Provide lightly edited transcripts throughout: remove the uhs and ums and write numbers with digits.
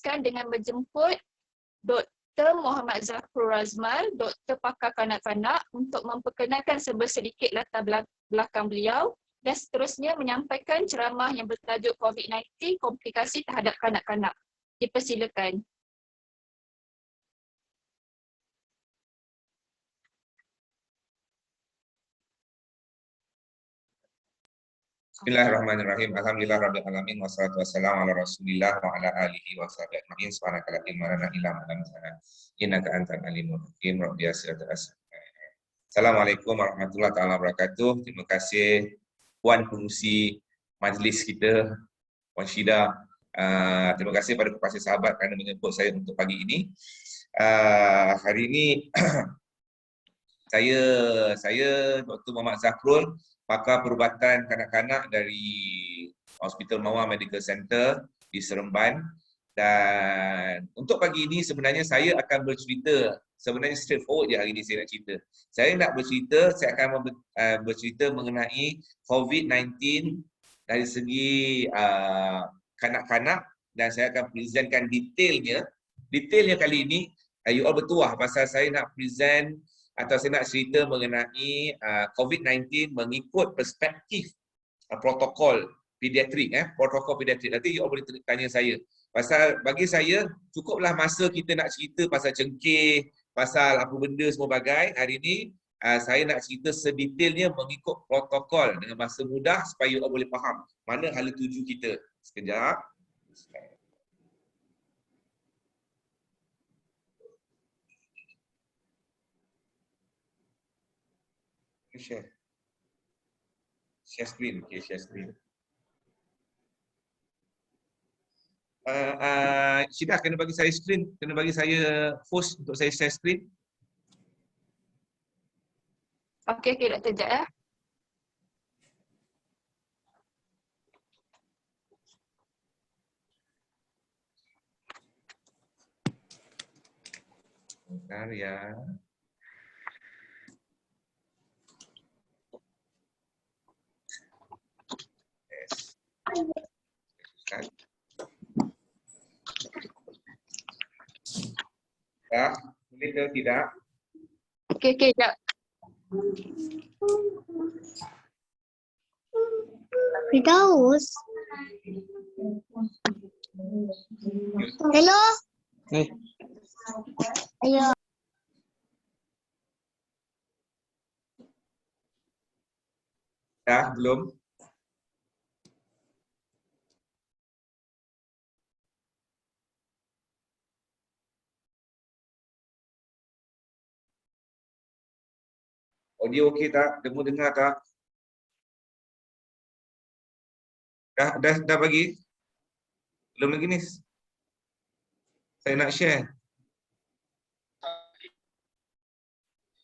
teruskan dengan menjemput Dr. Muhammad Zafrul Razmal, Doktor Pakar Kanak-kanak untuk memperkenalkan sedikit latar belakang beliau dan seterusnya menyampaikan ceramah yang bertajuk COVID-19 komplikasi terhadap kanak-kanak. Dipersilakan. Bismillahirrahmanirrahim. Alhamdulillah rabbil alamin wassalatu wassalamu ala Rasulillah wa ala alihi wa sahbihi ajma'in. Subhanaka la ilma lana illa ma 'allamtana innaka antal alimul hakim. Rabbi yassir wa yassir. Assalamualaikum warahmatullahi taala wabarakatuh. Terima kasih puan pengurusi majlis kita, Puan Syida. Terima kasih pada kepada sahabat kerana menjemput saya untuk pagi ini. Hari ini saya Dr. Muhammad Zafrul, pakar perubatan kanak-kanak dari Hospital Mawar Medical Center di Seremban. Dan untuk pagi ini sebenarnya saya akan bercerita, sebenarnya straightforward je hari ini saya nak cerita. Saya nak bercerita, saya akan bercerita mengenai COVID-19 dari segi kanak-kanak dan saya akan presentkan detailnya. Detailnya kali ini, you all bertuah pasal saya nak present atau saya nak cerita mengenai COVID-19 mengikut perspektif protokol pediatrik, protokol pediatrik. Nanti you all boleh tanya saya. Pasal bagi saya, cukuplah masa kita nak cerita pasal cengkeh, pasal apa benda semua bagai. Hari ini, saya nak cerita sedetailnya mengikut protokol dengan bahasa mudah supaya you all boleh faham mana hala tuju kita. Sekejap. Share screen. Okay, share screen. Syida kena bagi saya screen, kena bagi saya host untuk saya share screen. Okey, Doktor, sekejap ya. Bentar ya. Yes. Tak, boleh ke tidak? Okey, sekejap. Firdaus. Hello. Ayo. Dah, belum? Audio okey tak? Demo dengar tak? Dah bagi? Belum lagi ni. Saya nak share.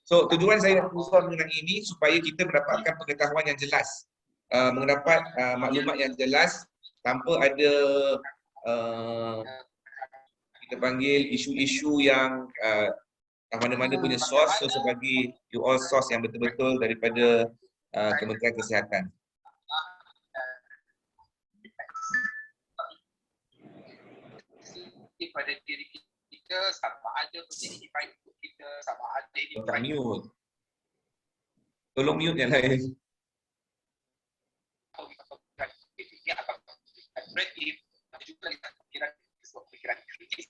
So, tujuan saya nak usul mengenai ini supaya kita mendapatkan pengetahuan yang jelas. Mendapat maklumat yang jelas tanpa ada kita panggil isu-isu yang mana-mana punya source. So, saya bagi you all source yang betul-betul daripada Kementerian Kesihatan. Pada diri kita sama ada menjadi baik untuk kita, sama ada ini Tak mute. Tolong mute yang lain. kreatif, juga kita pikiran kritis.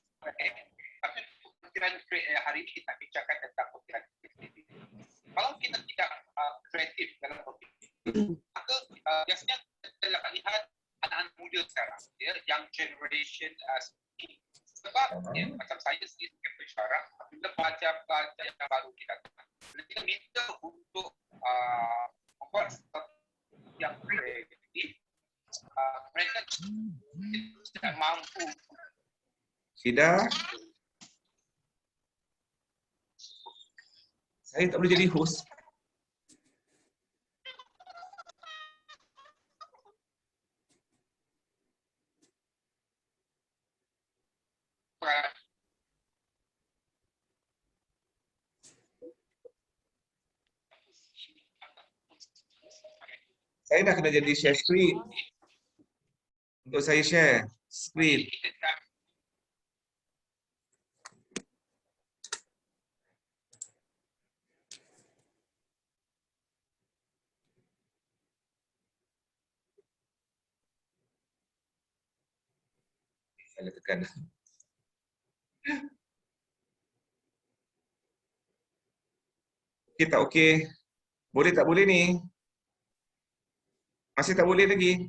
Tapi pikiran hari ini kita bicarakan tentang pikiran kritis. Kalau kita tidak kreatif dalam berpikir, maka biasanya kita akan lihat anak-anak muda sekarang, young generation sebab macam saya sendiri sebagai pensyarah, apabila pelajar-pelajar yang baru kita minta untuk membuat sesuatu yang kreatif, mereka tidak mampu. Syida, saya tak boleh jadi host. Saya dah kena jadi share screen. Untuk saya share screen. Saya tekan. Okey tak okey? Boleh tak boleh ni? Masih tak boleh lagi?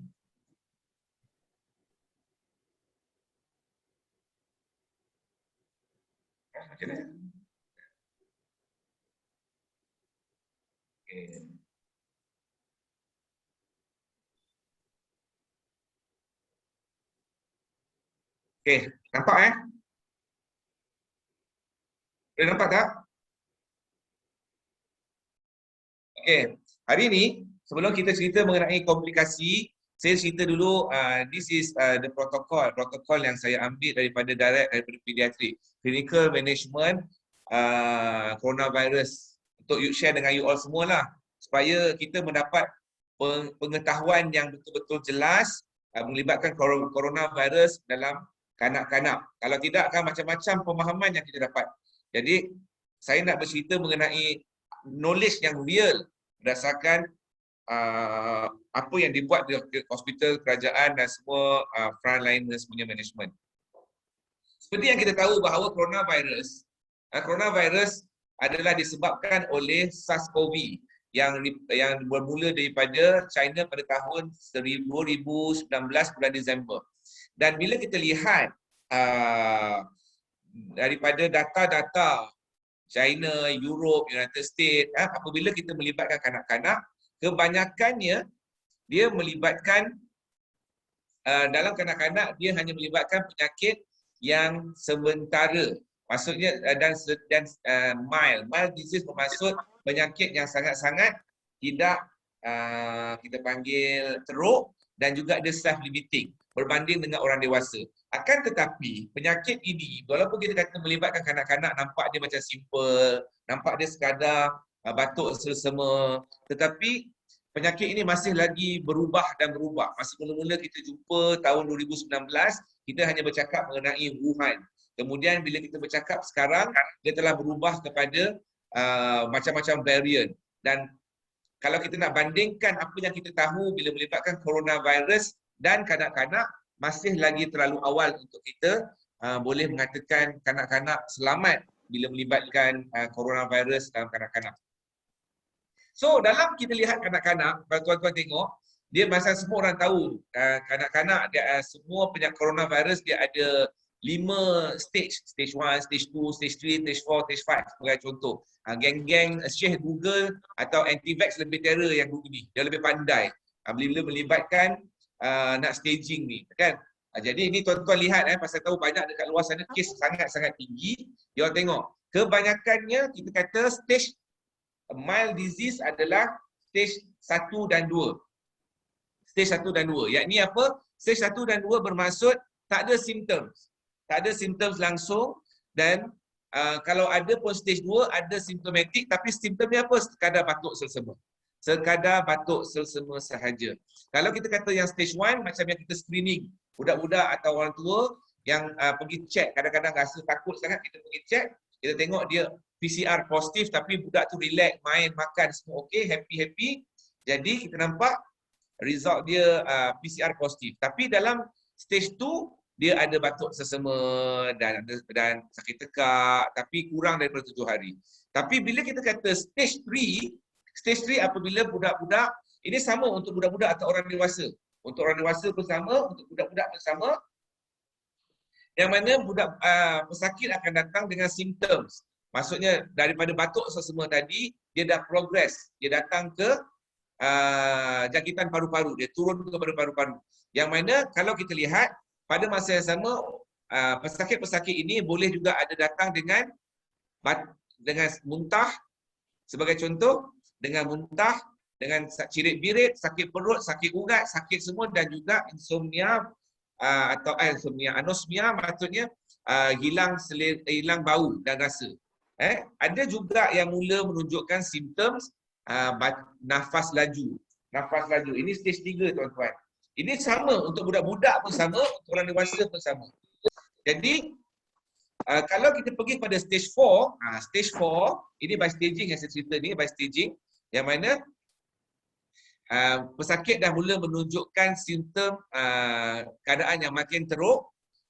Macam mana? Okey. Okey, nampak Boleh nampak tak? Okey, hari ni sebelum kita cerita mengenai komplikasi, saya cerita dulu this is the protokol yang saya ambil daripada daripada pediatrik, clinical management coronavirus, untuk share dengan you all semualah supaya kita mendapat pengetahuan yang betul-betul jelas melibatkan coronavirus dalam kanak-kanak. Kalau tidak kan macam-macam pemahaman yang kita dapat. Jadi saya nak bercerita mengenai knowledge yang real berdasarkan apa yang dibuat di hospital kerajaan dan semua frontliners punya management. Seperti yang kita tahu bahawa coronavirus adalah disebabkan oleh SARS-CoV yang bermula daripada China pada tahun 2019 bulan Disember. Dan bila kita lihat daripada data-data China, Europe, United States, apabila kita melibatkan kanak-kanak, kebanyakannya dia melibatkan dalam kanak-kanak dia hanya melibatkan penyakit yang sementara. Maksudnya dan mild disease bermaksud penyakit yang sangat-sangat tidak kita panggil teruk dan juga dia self limiting berbanding dengan orang dewasa. Akan tetapi penyakit ini walaupun kita kata melibatkan kanak-kanak nampak dia macam simple, nampak dia sekadar batuk selsema, tetapi penyakit ini masih lagi berubah dan berubah. Masa mula-mula kita jumpa tahun 2019, kita hanya bercakap mengenai Wuhan. Kemudian bila kita bercakap sekarang, dia telah berubah kepada macam-macam variant. Dan kalau kita nak bandingkan apa yang kita tahu bila melibatkan coronavirus dan kanak-kanak, masih lagi terlalu awal untuk kita boleh mengatakan kanak-kanak selamat bila melibatkan coronavirus dalam kanak-kanak. So dalam kita lihat kanak-kanak, kalau tuan-tuan tengok, dia masa semua orang tahu kanak-kanak semua penyakit coronavirus dia ada 5 stage, stage 1, stage 2, stage 3, stage 4, stage 5 sebagai contoh. Geng-geng Syekh Google atau anti-vax lebih terror yang Google ni, dia lebih pandai bila melibatkan nak staging ni kan. Jadi ini tuan-tuan lihat pasal tahu banyak dekat luar sana kes sangat-sangat tinggi. Dia orang tengok kebanyakannya kita kata stage mild disease adalah stage 1 dan 2. Stage 1 dan 2. Yakni apa? Stage 1 dan 2 bermaksud tak ada symptoms. Tak ada symptoms langsung dan kalau ada pun stage 2 ada simptomatik tapi simptomnya apa? Sekadar batuk selsema. Sekadar batuk selsema sahaja. Kalau kita kata yang stage 1 macam yang kita screening budak-budak atau orang tua yang pergi check, kadang-kadang rasa takut sangat kita pergi check, kita tengok dia PCR positif tapi budak tu relax, main, makan semua okey, happy-happy. Jadi kita nampak result dia PCR positif. Tapi dalam stage 2 dia ada batuk selsema dan sakit tekak tapi kurang daripada 7 hari. Tapi bila kita kata stage 3 apabila budak-budak ini sama untuk budak-budak atau orang dewasa. Untuk orang dewasa pun sama, untuk budak-budak pun sama. Yang mana budak pesakit akan datang dengan symptoms. Maksudnya daripada batuk selsema tadi dia dah progress, dia datang ke jangkitan paru-paru, dia turun kepada paru-paru. Yang mana kalau kita lihat pada masa yang sama pesakit-pesakit ini boleh juga ada datang dengan muntah sebagai contoh, dengan muntah, dengan cirit-birit, sakit perut, sakit urat, sakit semua dan juga insomnia atau anosmia maksudnya hilang bau dan rasa. Ada juga yang mula menunjukkan simptoms nafas laju. Ini stage 3 tuan-tuan. Ini sama untuk budak-budak pun sama, untuk orang dewasa pun sama. Jadi kalau kita pergi pada stage 4, stage 4 ini by staging yang saya cerita ni, by staging yang mana pesakit dah mula menunjukkan simptom keadaan yang makin teruk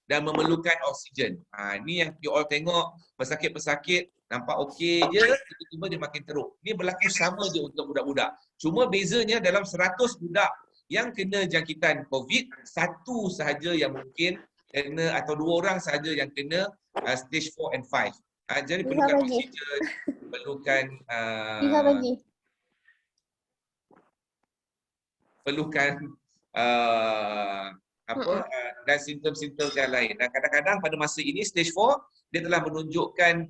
dan memerlukan oksigen. Ni yang you all tengok pesakit-pesakit nampak okey je, tiba-tiba dia makin teruk. Ni berlaku sama je untuk budak-budak. Cuma bezanya dalam 100 budak yang kena jangkitan COVID, satu sahaja yang mungkin kena atau 2 orang sahaja yang kena stage 4 and 5. Jadi perlukan oksigen, perlukan dan simptom-simptom yang lain. Dan kadang-kadang pada masa ini stage 4 dia telah menunjukkan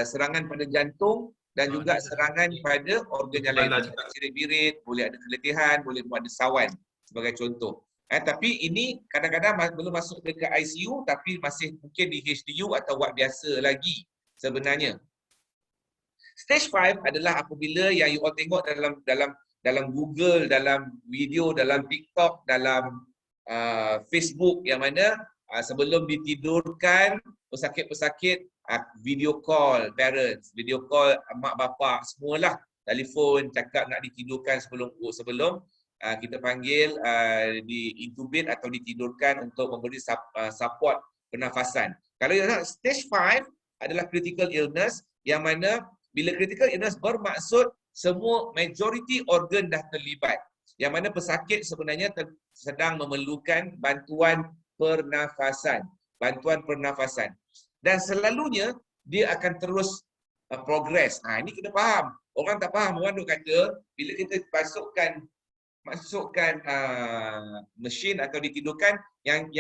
serangan pada jantung dan juga serangan pada organ yang lain. Birit-birit, boleh ada keletihan, boleh ada sawan sebagai contoh. Tapi ini kadang-kadang belum masuk ke ICU tapi masih mungkin di HDU atau ward biasa lagi sebenarnya. Stage 5 adalah apabila yang you all tengok dalam Google, dalam video, dalam TikTok, dalam Facebook yang mana sebelum ditidurkan pesakit-pesakit video call parents, video call mak bapak, semualah telefon cakap nak ditidurkan sebelum kita panggil di-intubate atau ditidurkan untuk memberi support pernafasan. Kalau stage 5 adalah critical illness yang mana bila critical illness bermaksud semua majority organ dah terlibat. Yang mana pesakit sebenarnya sedang memerlukan bantuan pernafasan. Dan selalunya dia akan terus progress. Ini kita faham. Orang tak faham. Orang duk kata bila kita masukkan mesin atau ditidurkan yang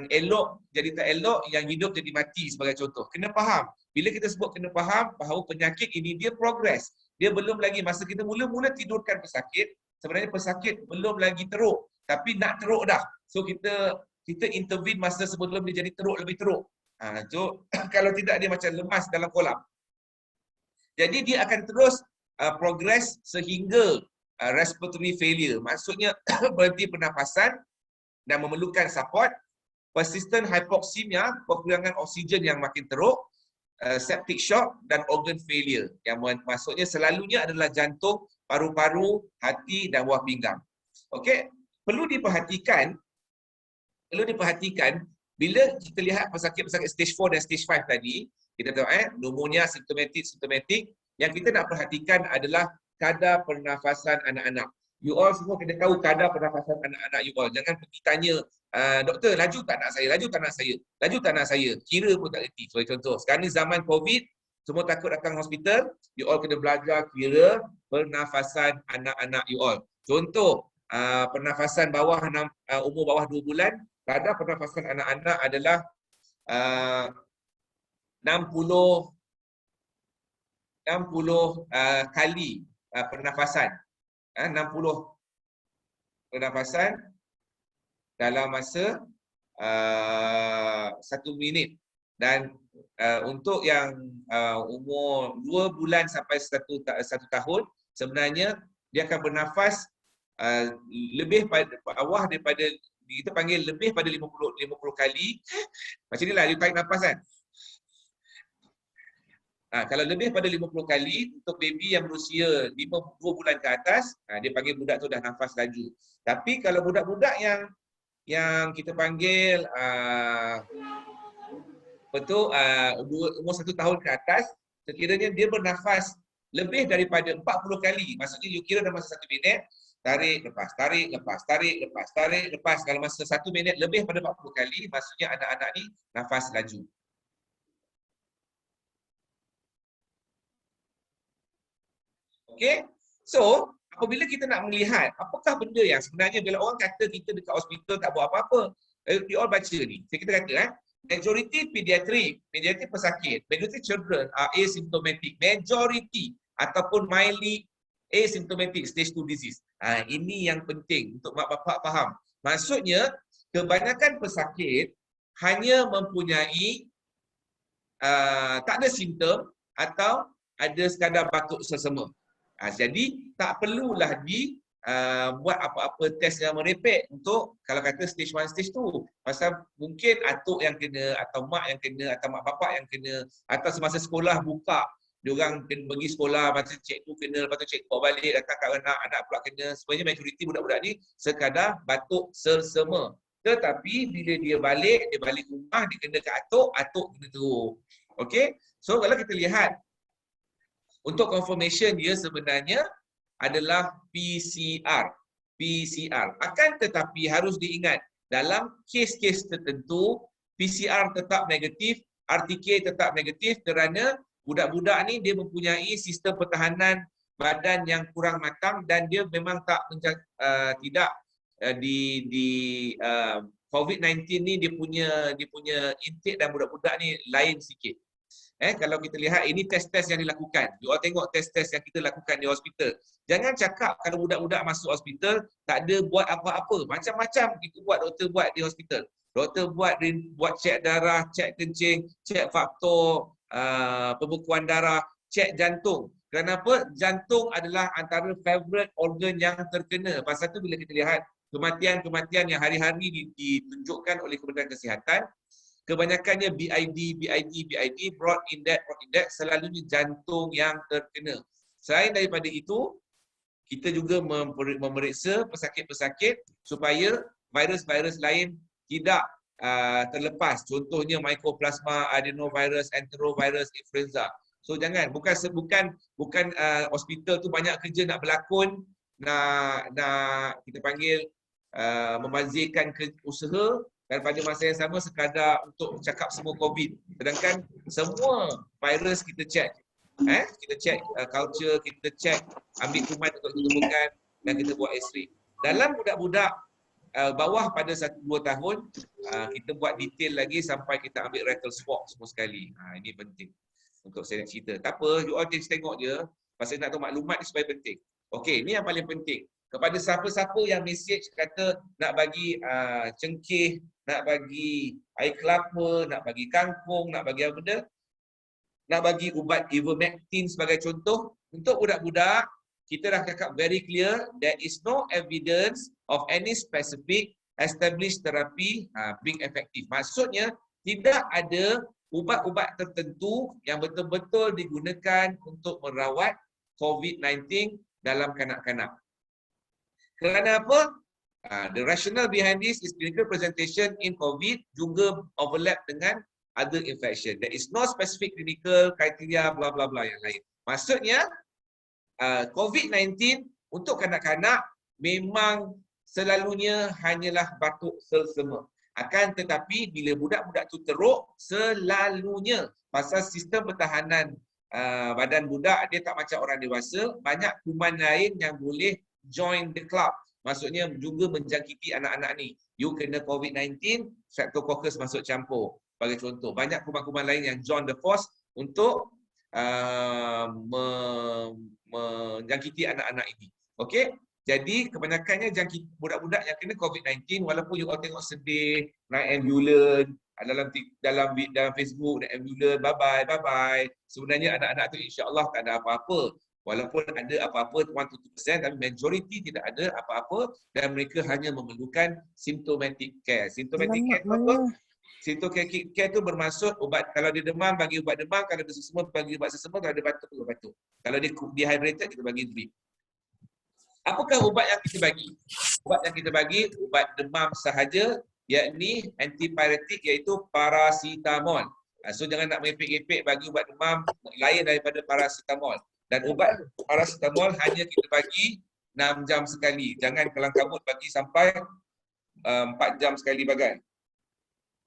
elok jadi tak elok, yang hidup jadi mati sebagai contoh. Kena faham. Bila kita sebut kena faham bahawa penyakit ini dia progress. Dia belum lagi masa kita mula-mula tidurkan pesakit, sebenarnya pesakit belum lagi teruk, tapi nak teruk dah. So kita intervene masa sebelum dia jadi teruk, lebih teruk. So kalau tidak dia macam lemas dalam kolam. Jadi dia akan terus progress sehingga respiratory failure. Maksudnya berhenti pernafasan dan memerlukan support, persistent hypoxemia, kekurangan oksigen yang makin teruk, septic shock dan organ failure. Yang maksudnya selalunya adalah jantung, paru-paru, hati dan buah pinggang. Okey, perlu diperhatikan bila kita lihat pesakit-pesakit stage 4 dan stage 5 tadi, kita tengok pneumonia simptomatik, yang kita nak perhatikan adalah kadar pernafasan anak-anak. You all semua kena tahu kadar pernafasan anak-anak you all. Jangan pergi tanya, doktor laju tak nak saya, kira pun tak reti. So, contoh, sekarang ni zaman COVID, semua takut datang hospital, you all kena belajar kira pernafasan anak-anak you all. Contoh, pernafasan umur bawah 2 bulan, kadar pernafasan anak-anak adalah 60 kali pernafasan. 60 pernafasan dalam masa 1 minit. Dan untuk yang umur 2 bulan sampai 1 tahun, sebenarnya dia akan bernafas lebih bawah daripada, kita panggil lebih pada 50 kali. Macam inilah dia tarik nafas kan. Kalau lebih pada 50 kali untuk baby yang berusia 2 bulan ke atas, dia panggil budak tu dah nafas laju. Tapi kalau budak-budak yang kita panggil umur 1 tahun ke atas, sekiranya dia bernafas lebih daripada 40 kali. Maksudnya you kira dalam masa 1 minit, tarik, lepas, tarik, lepas, tarik, lepas, tarik, lepas. Kalau masa 1 minit lebih pada 40 kali, maksudnya anak-anak ni nafas laju. Okay, so apabila kita nak melihat apakah benda yang sebenarnya bila orang kata kita dekat hospital tak buat apa-apa, you all baca ni. Kita kata majority pediatric pesakit, majority children are asymptomatic, majority ataupun mildly asymptomatic stage 2 disease. Ini yang penting untuk mak bapak faham. Maksudnya kebanyakan pesakit hanya mempunyai tak ada simptom atau ada sekadar batuk sesama. Jadi tak perlulah buat apa-apa test yang merepek untuk kalau kata stage 1, stage 2. Pasal mungkin atuk yang kena atau mak yang kena atau mak bapak yang kena atau semasa sekolah buka, diorang pergi sekolah, masa cikgu kena, lepas tu cikgu bawa balik, datang kat anak pula kena. Sebenarnya majoriti budak-budak ni sekadar batuk sesama. Tetapi bila dia balik rumah, dia kena ke atuk kena teruk. Okey? So kalau kita lihat untuk confirmation dia sebenarnya adalah PCR. Akan tetapi harus diingat, dalam kes-kes tertentu, PCR tetap negatif, RTK tetap negatif kerana budak-budak ni dia mempunyai sistem pertahanan badan yang kurang matang dan dia memang tidak COVID-19 ni dia punya intake dan budak-budak ni lain sikit. Kalau kita lihat ini tes-tes yang dilakukan. You all tengok tes-tes yang kita lakukan di hospital. Jangan cakap kalau budak-budak masuk hospital tak ada buat apa-apa. Macam-macam kita doktor buat di hospital. Doktor buat cek darah, cek kencing, cek faktor pembekuan darah, cek jantung. Kenapa? Jantung adalah antara favorite organ yang terkena. Pasal tu bila kita lihat kematian-kematian yang hari-hari ditunjukkan oleh Kementerian Kesihatan, kebanyakannya BID, broad index, selalunya jantung yang terkena. Selain daripada itu, kita juga memeriksa pesakit-pesakit supaya virus-virus lain tidak terlepas. Contohnya mycoplasma, adenovirus, enterovirus, influenza. So jangan, bukan hospital tu banyak kerja nak berlakon, nak kita panggil membazirkan usaha, dan pada masa yang sama sekadar untuk cakap semua COVID. Sedangkan semua virus kita cek. Kita cek culture, kita cek ambil kuman untuk ditemukan dan kita buat X-ray. Dalam budak-budak bawah pada 1-2 tahun, kita buat detail lagi sampai kita ambil rectal swab semua sekali. Ini penting untuk saya nak cerita. Tak apa, you all just tengok je. Pasal nak tahu maklumat ni supaya penting. Okey, ini yang paling penting. Kepada siapa-siapa yang message kata nak bagi cengkeh, nak bagi air kelapa, nak bagi kangkung, nak bagi apa benda, nak bagi ubat ivermectin sebagai contoh, untuk budak-budak, kita dah cakap very clear, there is no evidence of any specific established therapy being effective. Maksudnya, tidak ada ubat-ubat tertentu yang betul-betul digunakan untuk merawat COVID-19 dalam kanak-kanak. Kerana apa? The rationale behind this is clinical presentation in COVID juga overlap dengan other infection. There is no specific clinical criteria bla bla bla yang lain. Maksudnya COVID-19 untuk kanak-kanak memang selalunya hanyalah batuk selsema. Akan tetapi bila budak-budak tu teruk, selalunya pasal sistem pertahanan badan budak dia tak macam orang dewasa, banyak kuman lain yang boleh join the club. Maksudnya juga menjangkiti anak-anak ni. You kena COVID-19, Streptococcus masuk campur. Bagi contoh, banyak kuman-kuman lain yang join the force untuk menjangkiti anak-anak ini. Okey? Jadi kebanyakannya jangkit budak-budak yang kena COVID-19, walaupun you all tengok sedih, naik ambulan, dalam Facebook, naik ambulan, bye-bye. Sebenarnya anak-anak tu insya-Allah tak ada apa-apa. Walaupun ada apa-apa 1-2%, tapi majoriti tidak ada apa-apa dan mereka hanya memerlukan symptomatic care. Symptomatic care itu apa? Symptomatic care itu bermaksud ubat, kalau dia demam bagi ubat demam, kalau dia sesama bagi ubat sesama, kalau dia batuk bagi batuk. Kalau dia dehydrated kita bagi drip. Apakah ubat yang kita bagi? Ubat yang kita bagi ubat demam sahaja, yakni antipyretik, iaitu paracetamol. So jangan nak mepek-mepek bagi ubat demam lain daripada paracetamol. Dan ubat paracetamol hanya kita bagi 6 jam sekali. Jangan kelang kabut bagi sampai 4 jam sekali bagai.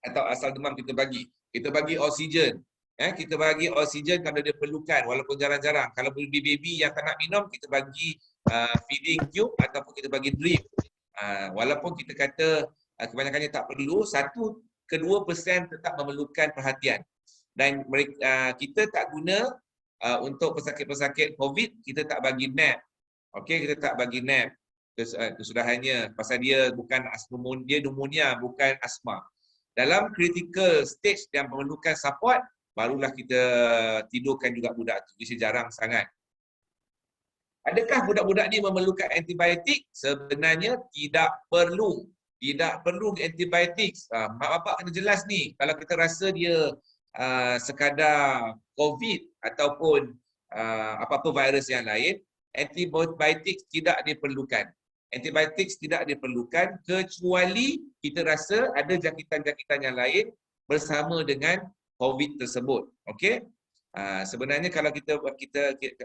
Atau asal demam kita bagi. Kita bagi oksigen. Kita bagi oksigen kalau dia perlukan, walaupun jarang-jarang. Kalau baby yang tak nak minum, kita bagi feeding tube ataupun kita bagi drip. Walaupun kita kata kebanyakannya tak perlu, 1-2% tetap memerlukan perhatian. Dan kita tak guna untuk pesakit-pesakit COVID, kita tak bagi nap. Okey, kita tak bagi nap. Kesudahannya pasal dia bukan pneumonia, bukan asma. Dalam critical stage yang memerlukan support, barulah kita tidurkan juga budak tu. Bisa jarang sangat. Adakah budak-budak ni memerlukan antibiotik? Sebenarnya tidak perlu. Tidak perlu antibiotik. Mak bapak kena jelas ni. Kalau kita rasa dia sekadar COVID ataupun apa-apa virus yang lain, antibiotik tidak diperlukan. antibiotik tidak diperlukan kecuali kita rasa ada jangkitan-jangkitan yang lain bersama dengan COVID tersebut. Okey? Sebenarnya kalau kita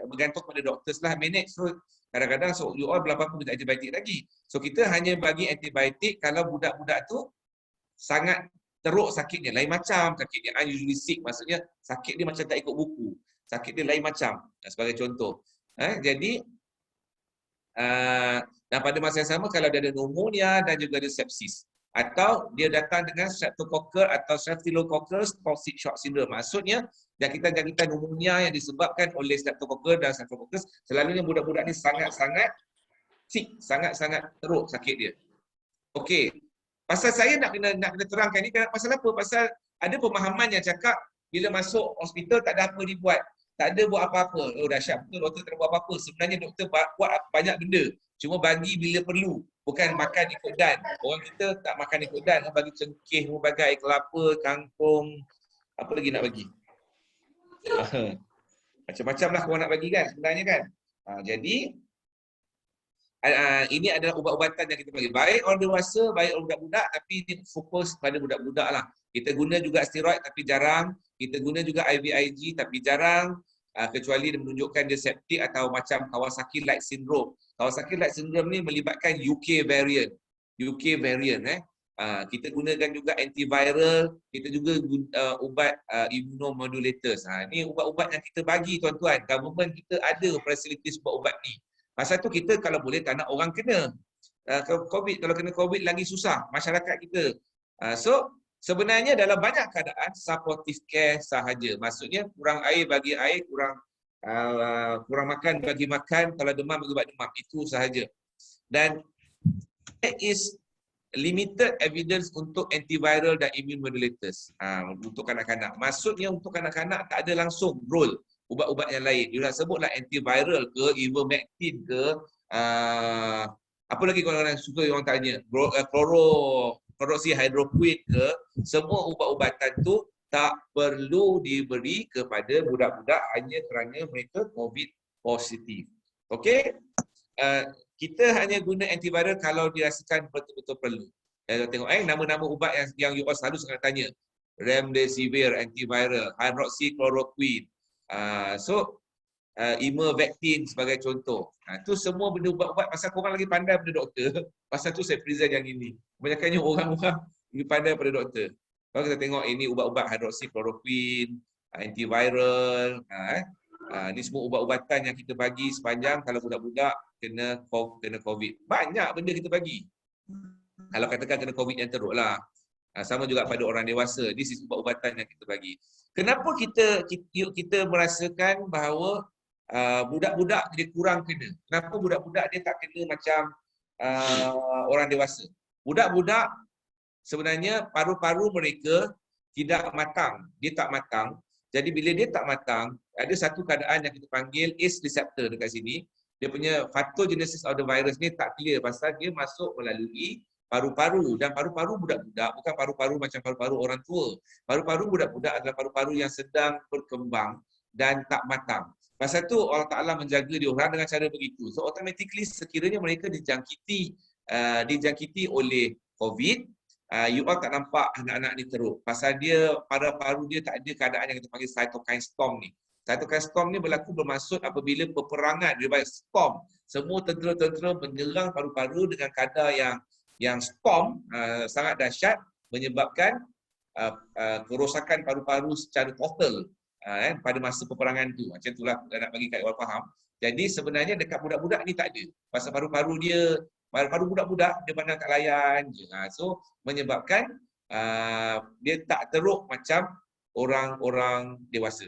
bergantung pada doktor lah manage, so kadang-kadang so you all berapa pun minta antibiotik lagi. So kita hanya bagi antibiotik kalau budak-budak tu sangat teruk sakitnya, lain macam sakit dia unusually sick, maksudnya sakit dia macam tak ikut buku, sakit dia lain macam, sebagai contoh. Jadi dan pada masa yang sama kalau dia ada pneumonia dan juga ada sepsis, atau dia datang dengan streptococcus atau staphylococcus toxic shock syndrome, maksudnya jangkitan-jangkitan pneumonia yang disebabkan oleh streptococcus dan staphylococcus, selalunya budak-budak ni sangat-sangat sick, sangat-sangat teruk sakit dia. Okey. Pasal saya nak kena terangkan ni pasal apa? Pasal ada pemahaman yang cakap bila masuk hospital tak ada apa dibuat. Tak ada buat apa-apa. Oh dahsyat betul, doktor tak ada buat apa-apa. Sebenarnya doktor buat banyak benda. Cuma bagi bila perlu. Bukan makan ikut dan. Orang kita tak makan ikut dan. Bagi cengkeh, berbagai kelapa, kangkung. Apa lagi nak bagi? Macam-macam lah korang nak bagi kan sebenarnya kan. Jadi ini adalah ubat-ubatan yang kita bagi. Baik orang dewasa, baik orang budak-budak, tapi ini fokus pada budak-budak lah. Kita guna juga steroid tapi jarang. Kita guna juga IVIG tapi jarang. Kecuali dia menunjukkan dia septic atau macam Kawasaki-like syndrome. Kawasaki-like syndrome ni melibatkan UK variant. Kita gunakan juga antiviral, kita juga ubat immunomodulators. Ini ubat-ubat yang kita bagi tuan-tuan. Government kita ada facilities ubat-ubat ni. Masa tu kita kalau boleh tak nak orang kena COVID. Kalau kena COVID lagi susah masyarakat kita. So sebenarnya dalam banyak keadaan supportive care sahaja. Maksudnya kurang air bagi air, kurang makan bagi makan, kalau demam bagi ubat demam, itu sahaja. Dan there is limited evidence untuk antiviral dan immune modulators untuk kanak-kanak. Maksudnya untuk kanak-kanak tak ada langsung role ubat-ubat yang lain. Dia nak sebutlah antiviral ke, ivermectin ke, apa lagi orang suka orang tanya, chloroxyhydroquine ke, semua ubat-ubatan tu tak perlu diberi kepada budak-budak hanya kerana mereka COVID positif. Okey? Kita hanya guna antiviral kalau dirasakan betul-betul perlu. Tengok nama-nama ubat yang you all selalu sangat tanya. Remdesivir, antiviral, hydroxychloroquine, ivermectin sebagai contoh. Itu semua benda ubat-ubat pasal korang lagi pandai pada doktor. Pasal tu saya present yang ini. Kebanyakannya orang-orang lebih pandai pada doktor. Kalau kita tengok ini ubat-ubat hydroxychloroquine, antiviral, ni semua ubat-ubatan yang kita bagi sepanjang kalau budak-budak kena COVID. Banyak benda kita bagi. Kalau katakan kena COVID yang teruk lah. Sama juga pada orang dewasa. This is ubat-ubatan yang kita bagi. Kenapa kita merasakan bahawa budak-budak dia kurang kena? Kenapa budak-budak dia tak kena macam orang dewasa? Budak-budak sebenarnya paru-paru mereka tidak matang. Dia tak matang. Jadi bila dia tak matang, ada satu keadaan yang kita panggil ACE receptor dekat sini. Dia punya pathogenesis of the virus ni tak clear pasal dia masuk melalui paru-paru, dan paru-paru budak-budak bukan paru-paru macam paru-paru orang tua. Paru-paru budak-budak adalah paru-paru yang sedang berkembang dan tak matang. Pasal tu Allah Ta'ala menjaga dia orang dengan cara begitu. So automatically sekiranya mereka dijangkiti oleh COVID, you all tak nampak anak-anak ni teruk. Pasal dia, paru-paru dia tak ada keadaan yang kita panggil cytokine storm ni. Cytokine storm ni bermaksud apabila peperangan, dia panggil storm. Semua tentera-tentera menyerang paru-paru dengan kadar yang storm sangat dahsyat, menyebabkan kerosakan paru-paru secara total pada masa peperangan tu. Macam itulah nak bagi kat orang faham. Jadi sebenarnya dekat budak-budak ni tak ada. Pasal paru-paru budak-budak dia pandang kat layan je. So menyebabkan dia tak teruk macam orang-orang dewasa.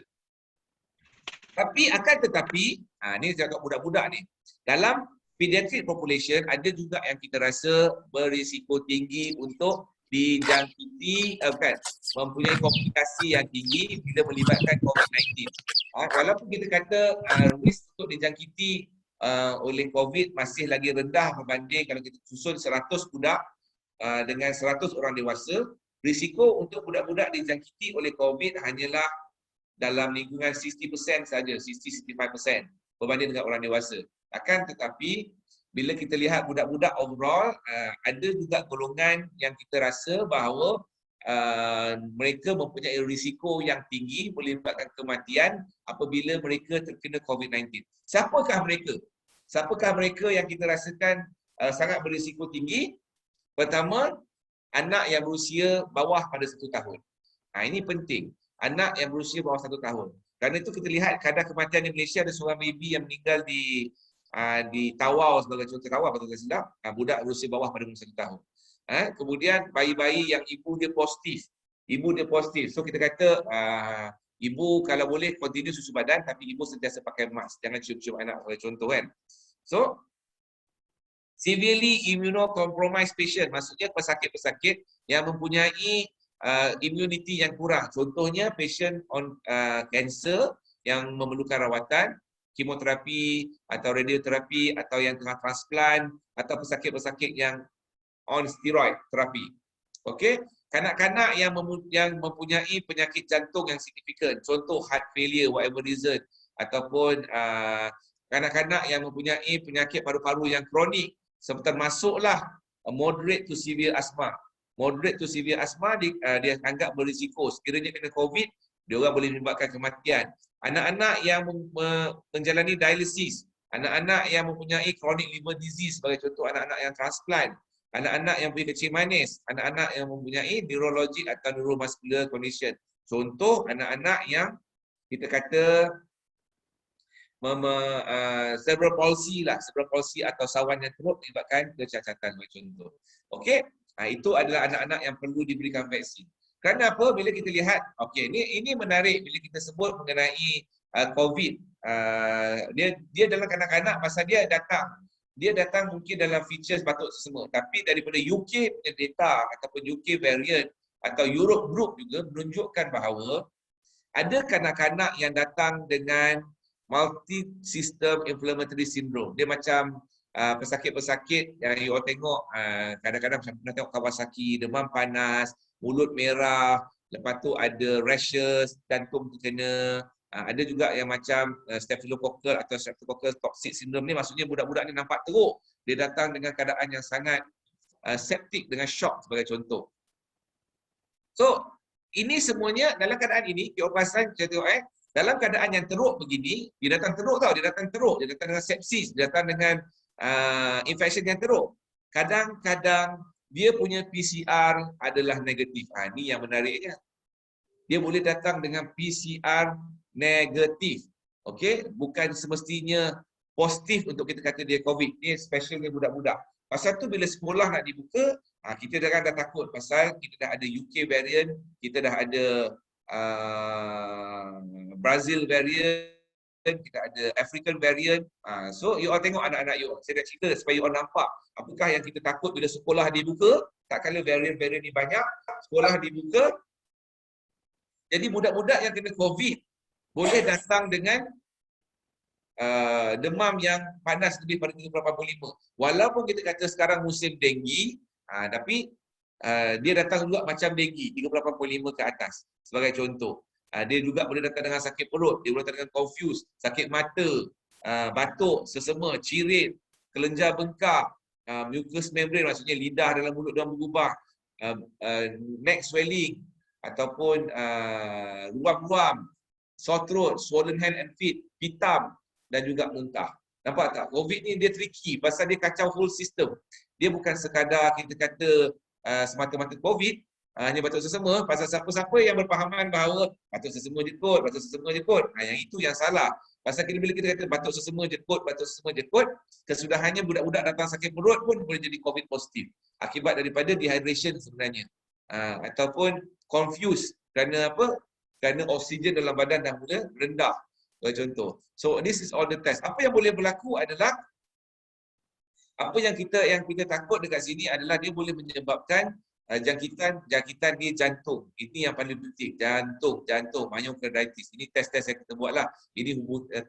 Tapi ni cakap budak-budak ni. Dalam pediatric population ada juga yang kita rasa berisiko tinggi untuk dijangkiti, mempunyai komplikasi yang tinggi bila melibatkan COVID-19. Walaupun kita kata risk untuk dijangkiti oleh COVID masih lagi rendah berbanding kalau kita susun 100 budak dengan 100 orang dewasa, risiko untuk budak-budak dijangkiti oleh COVID hanyalah dalam lingkungan 60% saja, 60-65% berbanding dengan orang dewasa. Akan tetapi bila kita lihat budak-budak overall, ada juga golongan yang kita rasa bahawa mereka mempunyai risiko yang tinggi boleh menyebabkan kematian apabila mereka terkena COVID-19. Siapakah mereka? Siapakah mereka yang kita rasakan sangat berisiko tinggi? Pertama, anak yang berusia bawah pada 1 tahun. Ini penting. Anak yang berusia bawah 1 tahun. Kerana itu kita lihat kadar kematian di Malaysia, ada seorang baby yang meninggal di Tawau sebagai contoh. Tawau atau tidak silap, budak berusia bawah pada umur 1 tahun. Kemudian bayi-bayi yang ibu dia positif. Ibu dia positif. So kita kata ibu kalau boleh continue susu badan tapi ibu sentiasa pakai mask. Jangan cium-cium anak sebagai contoh kan. So severely immunocompromised patient, maksudnya pesakit-pesakit yang mempunyai immunity yang kurang. Contohnya patient on cancer yang memerlukan rawatan, kemoterapi atau radioterapi atau yang tengah transplant atau pesakit-pesakit yang on steroid terapi. Okey, kanak-kanak yang mempunyai penyakit jantung yang signifikan, contoh heart failure whatever reason, ataupun kanak-kanak yang mempunyai penyakit paru-paru yang kronik, termasuklah moderate to severe asthma. Moderate to severe asthma dia anggap berisiko. Sekiranya kena COVID, dia orang boleh menyebabkan kematian. Anak-anak yang menjalani dialisis, anak-anak yang mempunyai chronic liver disease sebagai contoh, anak-anak yang transplant, anak-anak yang punya kencing manis, anak-anak yang mempunyai neurologic atau neuromuscular condition. Contoh anak-anak yang kita kata cerebral palsy atau sawan yang teruk menyebabkan kecacatan sebagai contoh. Okey, itu adalah anak-anak yang perlu diberikan vaksin. Kerana apa? Bila kita lihat, okey, ini menarik bila kita sebut mengenai COVID. Dia dalam kanak-kanak masa dia datang mungkin dalam features batuk sesama, tapi daripada UK punya data ataupun UK variant atau Europe group juga menunjukkan bahawa ada kanak-kanak yang datang dengan multi-system inflammatory syndrome. Dia macam pesakit-pesakit yang you all tengok, kadang-kadang macam pernah tengok Kawasaki, demam panas, mulut merah, lepas tu ada rashes, jantung terkena. Ada juga yang macam staphylococcal atau streptococcus toxic syndrome ni, maksudnya budak-budak ni nampak teruk. Dia datang dengan keadaan yang sangat septic dengan shock sebagai contoh. So, ini semuanya dalam keadaan ini, kita perasan, kita tengok dalam keadaan yang teruk begini, dia datang teruk tau, dia datang dengan sepsis, dia datang dengan infection yang teruk. Kadang-kadang dia punya PCR adalah negatif. Ini yang menariknya. Dia boleh datang dengan PCR negatif. Okey, bukan semestinya positif untuk kita kata dia COVID. Ni especially budak-budak. Pasal tu bila sekolah nak dibuka, kita dah takut pasal kita dah ada UK variant, kita dah ada Brazil variant, kita ada African variant. So you all tengok anak-anak you. Saya dah cerita supaya you all nampak apakah yang kita takut bila sekolah dibuka. Tak kala variant-variant ni banyak, sekolah dibuka. Jadi budak-budak yang kena COVID boleh datang dengan demam yang panas lebih pada 385. Walaupun kita kata sekarang musim denggi, tapi dia datang juga macam denggi, 385 ke atas sebagai contoh. Dia juga boleh datang dengan sakit perut, dia boleh datang dengan confused, sakit mata, batuk, sesama, cirit, kelenjar bengkak, mucous membrane, maksudnya lidah dalam mulut dia berubah, neck swelling ataupun ruam-ruam, sore throat, swollen hand and feet, hitam dan juga muntah. Nampak tak? COVID ni dia tricky pasal dia kacau whole system. Dia bukan sekadar kita kata semata-mata COVID, hanya batuk sesama, pasal siapa-siapa yang berpahaman bahawa batuk sesama je kot, batuk sesama je kot, yang itu yang salah. Pasal bila kita kata batuk sesama je kot, batuk sesama je kot, kesudahannya budak-budak datang sakit perut pun boleh jadi COVID positif. Akibat daripada dehydration sebenarnya. Ataupun confused kerana apa? Kerana oksigen dalam badan dah mula rendah. Contoh. So this is all the test. Apa yang boleh berlaku adalah apa yang kita takut dekat sini adalah dia boleh menyebabkan jangkitan di jantung. Ini yang paling penting. Jantung, myocarditis. Ini test-test yang kita buat lah. Ini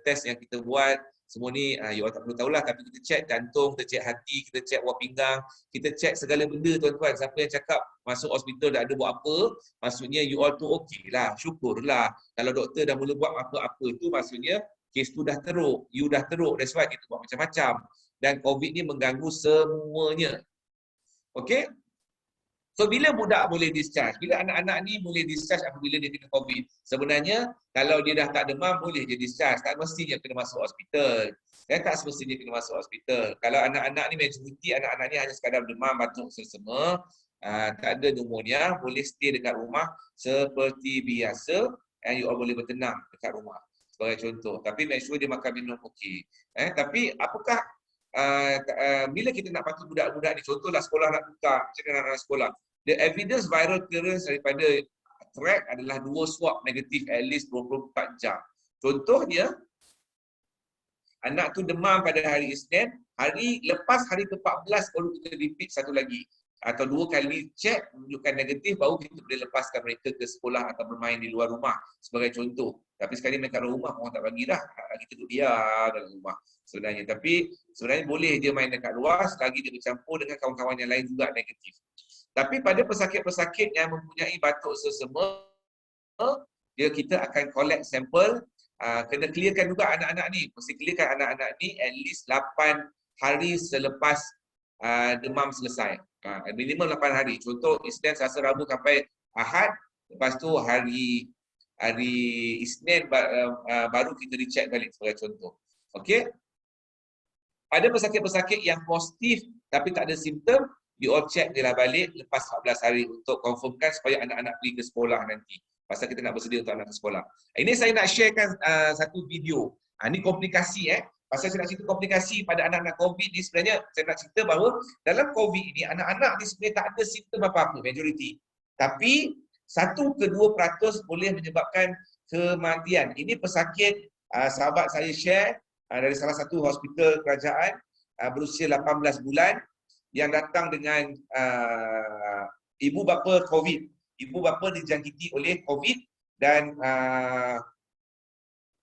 test yang kita buat. Semua ni you all tak perlu tahulah, tapi kita cek jantung, kita cek hati, kita cek buah pinggang, kita cek segala benda tuan-tuan. Siapa yang cakap masuk hospital dah ada buat apa, maksudnya you all tu okey lah, syukurlah. Kalau doktor dah mula buat apa-apa tu maksudnya kes tu dah teruk, you dah teruk. That's why kita buat macam-macam. dan COVID ni mengganggu semuanya. Okey? So bila budak boleh discharge? Bila anak-anak ni boleh discharge apabila dia kena COVID? Sebenarnya kalau dia dah tak demam boleh dia discharge. Tak mestinya kena masuk hospital. Tak semestinya kena masuk hospital. Kalau anak-anak ni majoriti anak-anak ni hanya sekadar demam, batuk, selsema, tak ada pneumonia, boleh stay dekat rumah seperti biasa and you all boleh bertenang dekat rumah sebagai contoh. Tapi make sure dia makan minum okey. Tapi apakah bila kita nak patuh budak-budak ni, contohlah sekolah nak buka, macam mana anak sekolah, the evidence viral clearance daripada track adalah 2 swab negatif at least 24 jam. Contohnya, anak tu demam pada hari Isnin, hari lepas hari ke-14 baru kita repeat satu lagi. Atau 2 kali check menunjukkan negatif, baru kita boleh lepaskan mereka ke sekolah atau bermain di luar rumah sebagai contoh. Tapi sekali mereka kat rumah, orang tak bagi dah. Kita duduk diam dalam rumah sebenarnya. Tapi sebenarnya boleh dia main dekat luar selagi dia bercampur dengan kawan-kawan yang lain juga negatif. Tapi pada pesakit-pesakit yang mempunyai batuk selsema, kita akan collect sampel. Kena clearkan juga anak-anak ni. Mesti clearkan anak-anak ni at least 8 hari selepas demam selesai. Minimum 8 hari. Contoh Isnin, Selasa, Rabu sampai Ahad. Lepas tu hari Isnin baru kita recheck balik sebagai contoh. Okey? Pada pesakit-pesakit yang positif tapi tak ada simptom, di all check dia lah balik lepas 14 hari untuk confirmkan supaya anak-anak pergi ke sekolah nanti. Pasal kita nak bersedia untuk anak ke sekolah. Ini saya nak sharekan satu video. Ini komplikasi Pasal saya nak cerita komplikasi pada anak-anak COVID ni, sebenarnya saya nak cerita bahawa dalam COVID ini anak-anak ni sebenarnya tak ada simptom apa-apa, majoriti. Tapi 1 ke 2% boleh menyebabkan kematian. Ini pesakit sahabat saya share dari salah satu hospital kerajaan berusia 18 bulan yang datang dengan ibu bapa COVID. Ibu bapa dijangkiti oleh COVID dan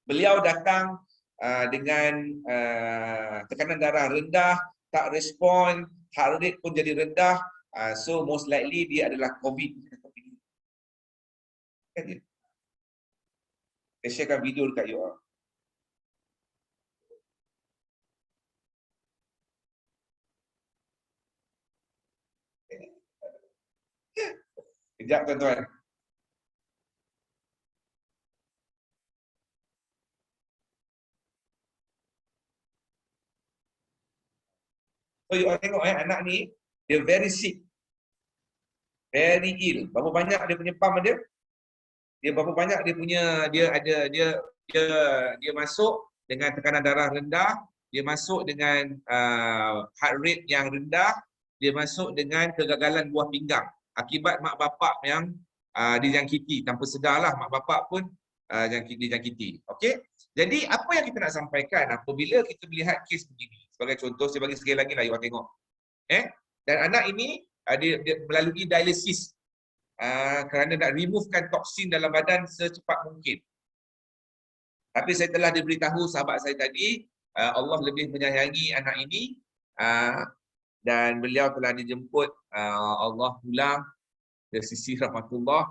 beliau datang dengan tekanan darah rendah, tak respon, heart rate pun jadi rendah. So most likely dia adalah COVID. Saya sharekan video dekat you all. Sekejap tuan-tuan. So you all tengok anak ni, dia very sick. Very ill. Berapa banyak dia punya pump dia? Dia berapa banyak dia punya, dia masuk dengan tekanan darah rendah, dia masuk dengan heart rate yang rendah, dia masuk dengan kegagalan buah pinggang akibat mak bapak yang dijangkiti tanpa sedarlah, mak bapak pun dijangkiti. Okey? Jadi apa yang kita nak sampaikan apabila kita melihat kes begini? Sebagai contoh, saya bagi sekali lagi lah you tengok. Dan anak ini dia melalui dialisis kerana nak removekan toksin dalam badan secepat mungkin. Tapi saya telah diberitahu sahabat saya tadi, Allah lebih menyayangi anak ini dan beliau telah dijemput Allah pulang dari sisi rahmatullah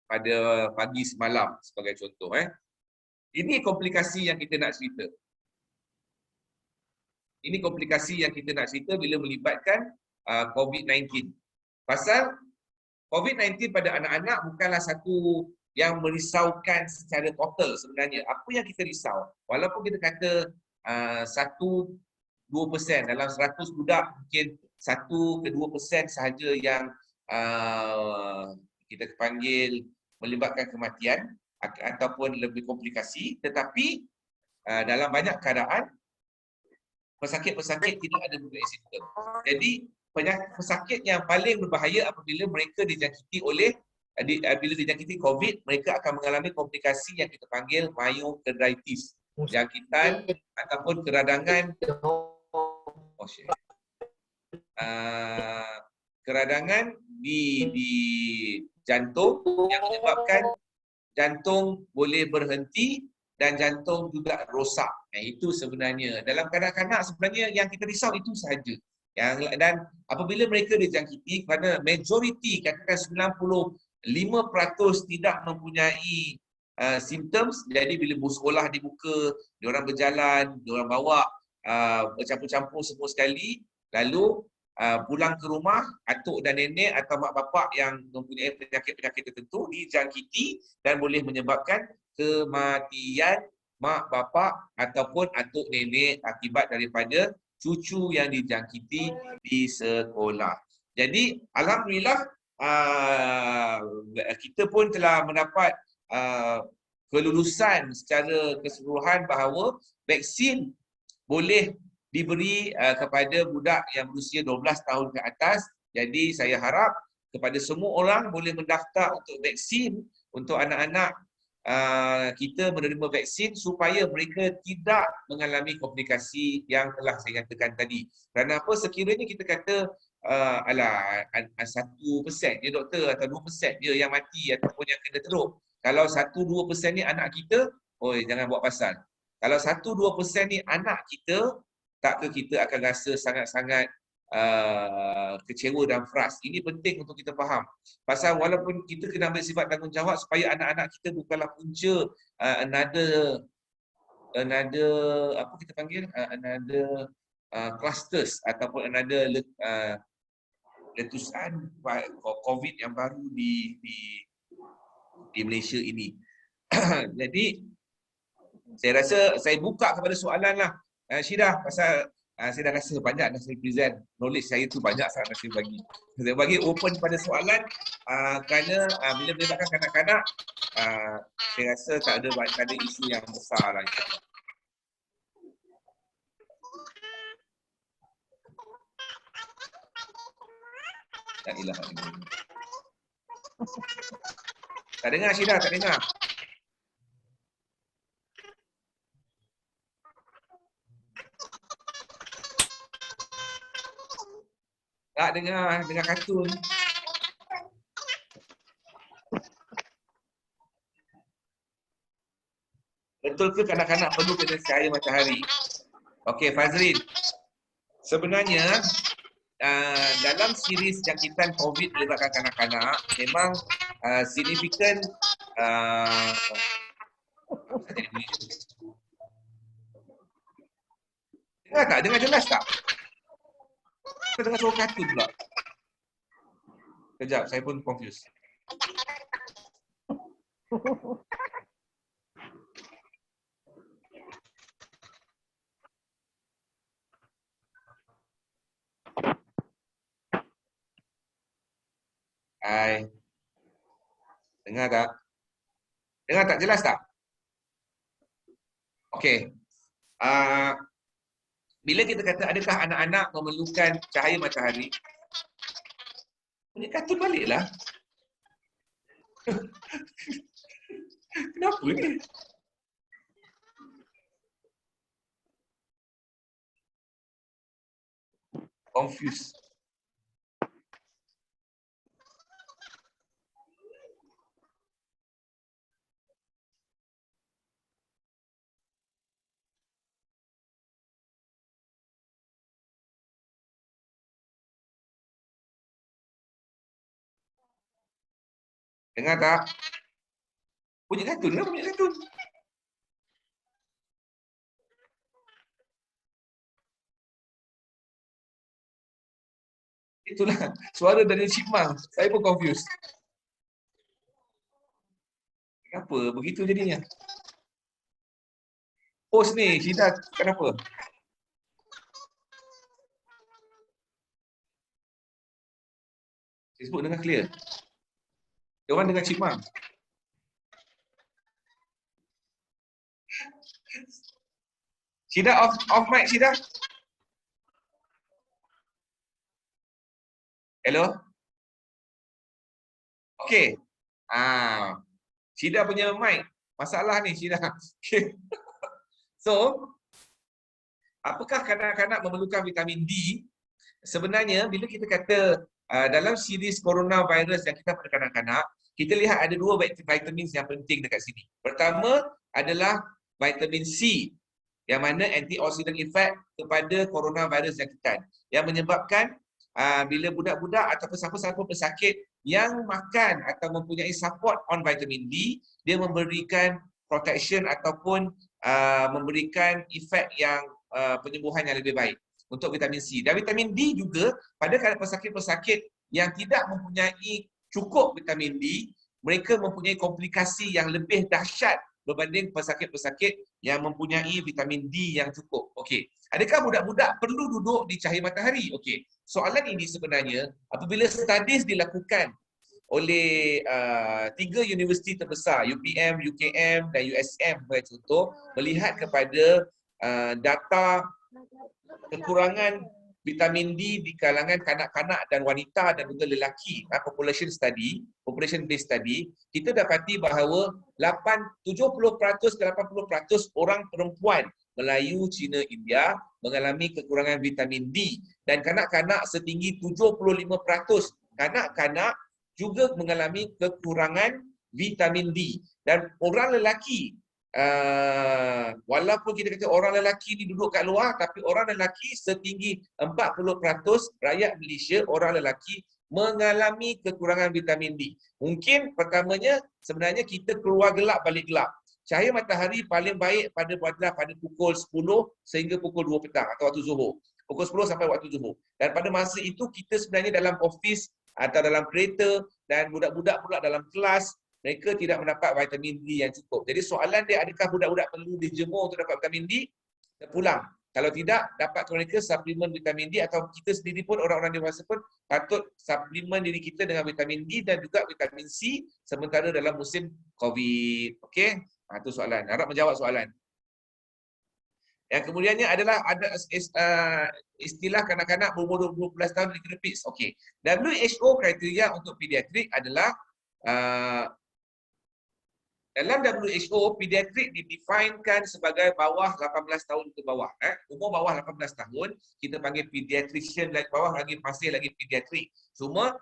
pada pagi semalam sebagai contoh. Ini komplikasi yang kita nak cerita. Ini komplikasi yang kita nak cerita bila melibatkan COVID-19. Pasal COVID-19 pada anak-anak bukanlah satu yang merisaukan secara total sebenarnya. Apa yang kita risau? Walaupun kita kata 1-2% dalam 100 budak, mungkin 1 ke 2% sahaja yang kita panggil melibatkan kematian ataupun lebih komplikasi. Tetapi dalam banyak keadaan pesakit-pesakit tidak ada mempunyai simptom. Jadi pesakit yang paling berbahaya apabila mereka dijangkiti bila dijangkiti COVID, mereka akan mengalami komplikasi yang kita panggil myocarditis, jangkitan ataupun keradangan keradangan di jantung yang menyebabkan jantung boleh berhenti dan jantung juga rosak. Itu sebenarnya dalam kanak-kanak sebenarnya yang kita risau itu sahaja. Dan apabila mereka dijangkiti, kerana majoriti katakan 95% tidak mempunyai symptoms, jadi bila sekolah dibuka, diorang berjalan, diorang bawa bercampur-campur semua sekali, lalu pulang ke rumah, atuk dan nenek atau mak bapak yang mempunyai penyakit-penyakit tertentu dijangkiti dan boleh menyebabkan kematian mak bapak ataupun atuk nenek akibat daripada cucu yang dijangkiti di sekolah. Jadi alhamdulillah kita pun telah mendapat kelulusan secara keseluruhan bahawa vaksin boleh diberi kepada budak yang berusia 12 tahun ke atas. Jadi saya harap kepada semua orang boleh mendaftar untuk vaksin untuk anak-anak kita menerima vaksin supaya mereka tidak mengalami komplikasi yang telah saya nyatakan tadi. Kerana apa? Sekiranya kita kata 1% je doktor atau 2% je yang mati ataupun yang kena teruk. Kalau 1-2% ni anak kita, oi jangan buat pasal. Kalau 1-2% ni anak kita, tak ke kita akan rasa sangat-sangat kecewa dan frust. Ini penting untuk kita faham. Pasal walaupun kita kena ambil sifat tanggungjawab supaya anak-anak kita bukanlah punca another apa kita panggil another clusters ataupun another letusan COVID yang baru di Malaysia ini. Jadi saya rasa saya buka kepada soalan lah. Syidah, pasal saya dah rasa banyak dah saya present. Knowledge saya tu banyak sangat saya bagi. Saya bagi open pada soalan kerana bila melibatkan kanak-kanak, saya rasa tak ada isu yang besar lah. Tak ilah. Tak dengar Syidah, tak dengar. Tak dengar kartun. Betul ke kanak-kanak perlu kena cahaya matahari? Okey, Fazrin. Sebenarnya dalam series jangkitan COVID melibatkan kanak-kanak memang signifikan dengar tak? Dengar jelas tak? Kita dengar suara kartun pula. Kejap, saya pun confused. Hai. Dengar tak? Dengar tak? Jelas tak? Okey. Bila kita kata adakah anak-anak memerlukan cahaya matahari? Ini kartun baliklah. Kenapa ni? Confused. Dengar tak? Bunyi kartun, kenapa bunyi kartun? Itulah suara dari Chipmunk. Saya pun confused. Kenapa begitu jadinya? Host ni, Syidah, kenapa? Facebook dengar clear. Diorang dengar Chipmunk. Syidah off mic Syidah. Hello? Okey. Syidah punya mic. Masalah ni Syidah. So, apakah kanak-kanak memerlukan vitamin D? Sebenarnya bila kita kata dalam series coronavirus yang kita pada kanak-kanak, kita lihat ada dua vitamin yang penting dekat sini. Pertama adalah vitamin C yang mana antioxidant effect kepada coronavirus jangkitan yang menyebabkan bila budak-budak atau siapa-siapa pesakit yang makan atau mempunyai support on vitamin D, dia memberikan protection ataupun memberikan efek yang penyembuhan yang lebih baik untuk vitamin C. Dan vitamin D juga pada pesakit-pesakit yang tidak mempunyai cukup vitamin D, mereka mempunyai komplikasi yang lebih dahsyat berbanding pesakit-pesakit yang mempunyai vitamin D yang cukup. Okey. Adakah budak-budak perlu duduk di cahaya matahari? Okey. Soalan ini sebenarnya apabila studies dilakukan oleh 3 universiti terbesar, UPM, UKM dan USM sebagai contoh, melihat kepada data kekurangan vitamin D di kalangan kanak-kanak dan wanita dan juga lelaki, population based study, kita dapati bahawa 70% ke 80% orang perempuan Melayu, Cina, India mengalami kekurangan vitamin D, dan kanak-kanak setinggi 75% kanak-kanak juga mengalami kekurangan vitamin D. Dan orang lelaki, walaupun kita kata orang lelaki ni duduk kat luar, tapi orang lelaki setinggi 40% rakyat Malaysia, orang lelaki mengalami kekurangan vitamin D. Mungkin pertamanya sebenarnya kita keluar gelap balik gelap. Cahaya matahari paling baik pada pukul 10 sehingga pukul 2 petang atau waktu zuhur. Pukul 10 sampai waktu zuhur. Dan pada masa itu kita sebenarnya dalam office atau dalam kereta, dan budak-budak pula dalam kelas, mereka tidak mendapat vitamin D yang cukup. Jadi soalan dia, adakah budak-budak perlu dijemur untuk dapat vitamin D? Terpulang. Kalau tidak, dapatkan mereka suplemen vitamin D, atau kita sendiri pun, orang-orang dewasa pun patut suplemen diri kita dengan vitamin D dan juga vitamin C sementara dalam musim COVID. Okey? Itu soalan. Harap menjawab soalan. Yang kemudiannya adalah ada istilah kanak-kanak berumur 12 tahun kena PIDS. Okey. WHO kriteria untuk pediatrik adalah dalam WHO, pediatrik didefinkan sebagai bawah 18 tahun ke bawah. Umur bawah 18 tahun, kita panggil pediatrician, lagi bawah lagi masih lagi pediatrik. Cuma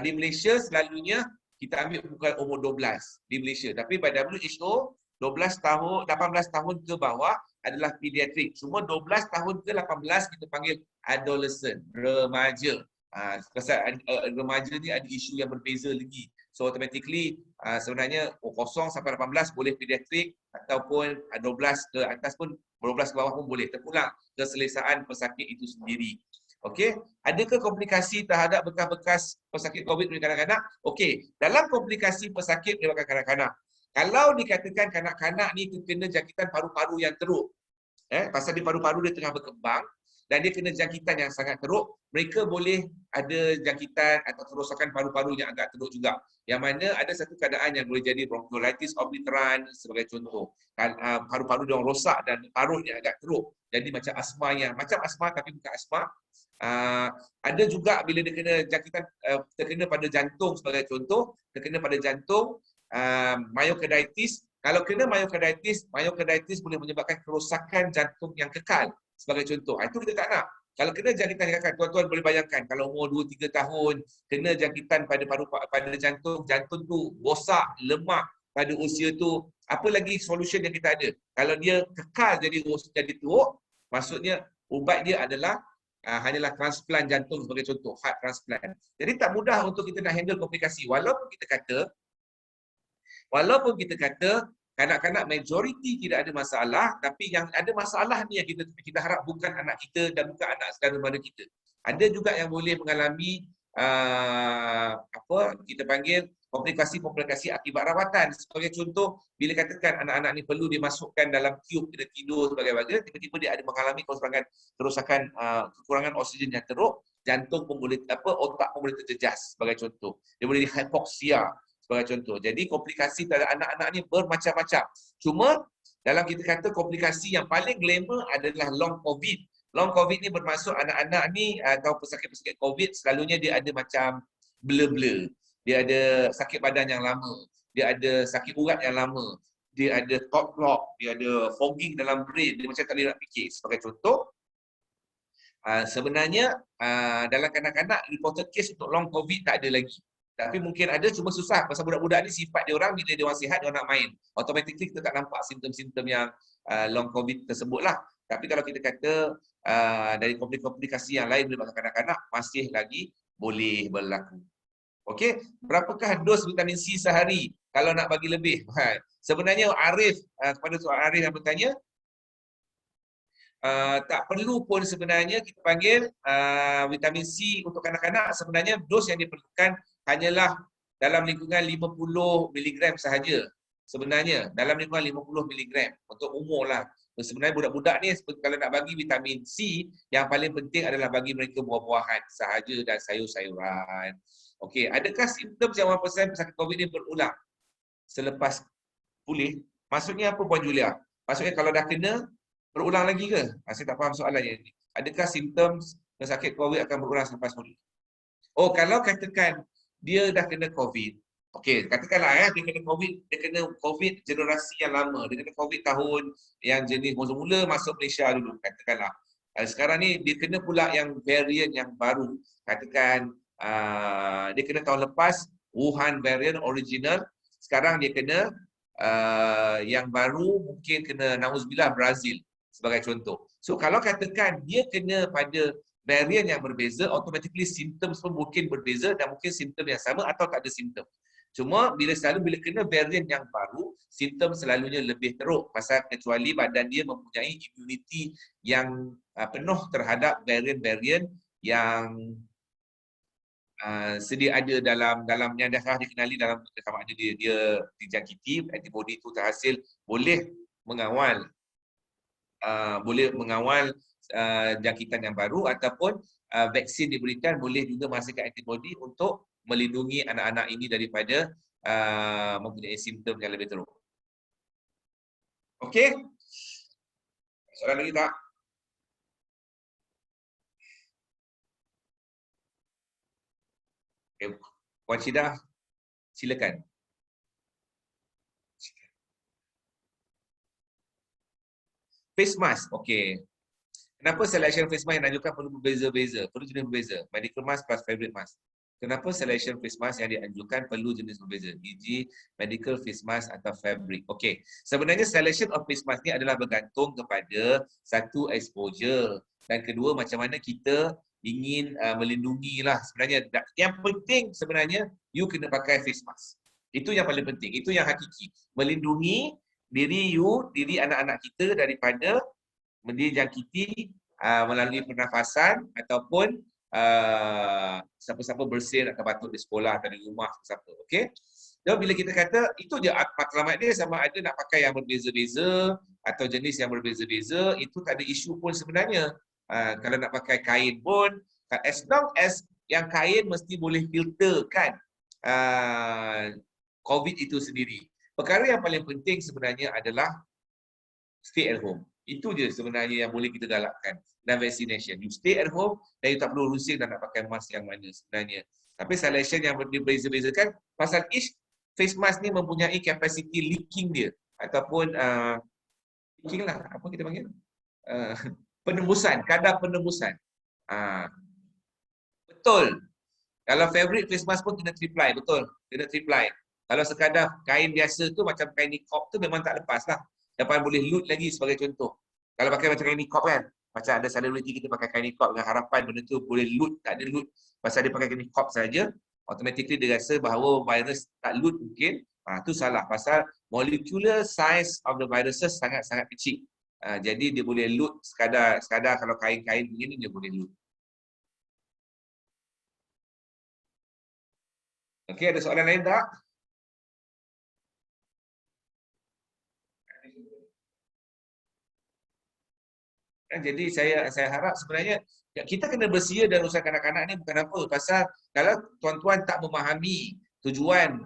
di Malaysia selalunya kita ambil bukan umur 12 di Malaysia. Tapi pada WHO, 18 tahun ke bawah adalah pediatrik. Cuma 12 tahun ke 18 kita panggil adolescent, remaja. Pasal remaja ni ada isu yang berbeza lagi. So automatically sebenarnya 0 sampai 18 boleh pediatrik, ataupun 12 ke atas pun, 12 ke bawah pun boleh. Terpulang keselesaan pesakit itu sendiri. Okey, adakah komplikasi terhadap bekas-bekas pesakit COVID pada kanak-kanak? Okey, dalam komplikasi pesakit pada kanak-kanak, kalau dikatakan kanak-kanak ni kena jangkitan paru-paru yang teruk, pasal di paru-paru dia tengah berkembang dan dia kena jangkitan yang sangat teruk, mereka boleh ada jangkitan atau kerosakan paru-paru yang agak teruk juga. Yang mana ada satu keadaan yang boleh jadi bronchiolitis obliterans sebagai contoh. Paru-paru dia rosak dan parut yang agak teruk. Jadi macam asma tapi bukan asma. Ada juga bila dia kena jangkitan terkena pada jantung sebagai contoh, terkena pada jantung, myocarditis. Kalau kena myocarditis boleh menyebabkan kerosakan jantung yang kekal sebagai contoh. Itu kita tak nak. Kalau kena jangkitan yang kekal, tuan-tuan boleh bayangkan kalau umur 2-3 tahun kena jangkitan pada jantung tu rosak, lemak pada usia tu, apa lagi solution yang kita ada? Kalau dia kekal jadi teruk, maksudnya ubat dia adalah hanyalah transplant jantung sebagai contoh, heart transplant. Jadi tak mudah untuk kita nak handle komplikasi. Walaupun kita kata kanak-kanak majoriti tidak ada masalah, tapi yang ada masalah ni yang kita harap bukan anak kita dan bukan anak saudara mara kita. Ada juga yang boleh mengalami kita panggil komplikasi akibat rawatan. Sebagai contoh, bila katakan anak-anak ni perlu dimasukkan dalam tiub kena tidur sebagai tiba-tiba dia ada mengalami kerosakan kekurangan oksigen yang teruk, jantung pun boleh otak pun boleh terjejas sebagai contoh. Dia boleh hypoxia sebagai contoh. Jadi komplikasi terhadap anak-anak ni bermacam-macam. Cuma dalam kita kata komplikasi yang paling glamour adalah long COVID. Long COVID ni bermaksud anak-anak ni atau pesakit-pesakit COVID selalunya dia ada macam blur-blur. Dia ada sakit badan yang lama. Dia ada sakit urat yang lama. Dia ada thought block. Dia ada fogging dalam brain. Dia macam tak boleh nak fikir. Sebagai contoh, sebenarnya dalam kanak-kanak reported case untuk long COVID tak ada lagi. Tapi mungkin ada, cuma susah. Pasal budak-budak ni sifat dia orang bila dia orang sihat, dia orang nak main. Automatically kita tak nampak simptom-simptom yang long COVID tersebut lah. Tapi kalau kita kata dari komplikasi yang lain daripada kanak-kanak, masih lagi boleh berlaku. Okey, berapakah dos vitamin C sehari kalau nak bagi lebih? Sebenarnya Arif, kepada soal Arif yang bertanya, tak perlu pun sebenarnya kita panggil vitamin C untuk kanak-kanak. Sebenarnya dos yang diperlukan hanyalah dalam lingkungan 50 mg sahaja. Sebenarnya dalam lingkungan 50 mg untuk umur lah. Sebenarnya budak-budak ni kalau nak bagi vitamin C, yang paling penting adalah bagi mereka buah-buahan sahaja dan sayur-sayuran. Okey, adakah simptom yang 1% pesakit COVID ni berulang selepas pulih? Maksudnya apa Puan Julia? Maksudnya kalau dah kena, berulang lagi ke? Saya tak faham soalannya ni. Adakah simptom pesakit COVID akan berulang selepas pulih? Oh, kalau katakan dia dah kena COVID, okey, katakanlah dia kena COVID generasi yang lama, dia kena COVID tahun yang jenis mula-mula masuk Malaysia dulu, katakanlah. Sekarang ni dia kena pula yang varian yang baru. Katakan dia kena tahun lepas Wuhan variant original, sekarang dia kena yang baru mungkin kena nauzubillah Brazil sebagai contoh. So kalau katakan dia kena pada varian yang berbeza, automatically simptom pun mungkin berbeza dan mungkin simptom yang sama atau tak ada simptom. Cuma bila kena varian yang baru, simptom selalunya lebih teruk pasal kecuali badan dia mempunyai immunity yang penuh terhadap varian-varian yang sedia ada dalam yang dah dikenali dalam sama ada dia dijangkiti, antibody itu terhasil boleh mengawal jangkitan yang baru ataupun vaksin diberikan boleh juga menghasilkan antibody untuk melindungi anak-anak ini daripada mempunyai simptom yang lebih teruk. Okey? Soalan lagi tak? Okay. Puan Syida, silakan. Face mask, okey. Kenapa selection face mask yang dianjurkan perlu berbeza-beza? Perlu jenis berbeza. Medical mask plus fabric mask. Kenapa selection face mask yang dianjurkan perlu jenis berbeza? E.g. medical face mask atau fabric. Okey. Sebenarnya selection of face mask ni adalah bergantung kepada satu exposure dan kedua macam mana kita ingin melindungi lah sebenarnya. Yang penting sebenarnya you kena pakai face mask. Itu yang paling penting. Itu yang hakiki. Melindungi diri you, diri anak-anak kita daripada dijangkiti melalui pernafasan ataupun siapa-siapa bersin atau batuk di sekolah atau di rumah siapa. Okey. Dan bila kita kata itu je matlamat dia sama ada nak pakai yang berbeza-beza atau jenis yang berbeza-beza, itu tak ada isu pun sebenarnya. Kalau nak pakai kain pun, as long as yang kain mesti boleh filterkan COVID itu sendiri. Perkara yang paling penting sebenarnya adalah stay at home. Itu je sebenarnya yang boleh kita galakkan. Dan vaccination. You stay at home dan you tak perlu rusing dan nak pakai mask yang mana sebenarnya. Tapi selection yang berbeza-bezakan, pasal each face mask ni mempunyai capacity leaking dia. Ataupun leaking lah, apa kita panggil? Penembusan, kadar penembusan. Betul. Kalau fabric face mask pun kena triply, betul. Kena triply. Kalau sekadar kain biasa tu macam kain niqab tu memang tak lepas lah. Dapat boleh loot lagi sebagai contoh. Kalau pakai macam kain niqab kan, macam ada celebrity kita pakai kain niqab dengan harapan benda tu boleh loot, tak ada loot. Pasal dia pakai kain niqab saja, automatically dia rasa bahawa virus tak loot mungkin. Tu salah. Pasal molecular size of the viruses sangat-sangat kecil. Jadi dia boleh loot sekadar kalau kain-kain begini dia boleh loot. Okey, ada soalan lain tak? Jadi saya harap sebenarnya kita kena bersedia dan urusan kanak-kanak ni bukan apa. Pasal kalau tuan-tuan tak memahami tujuan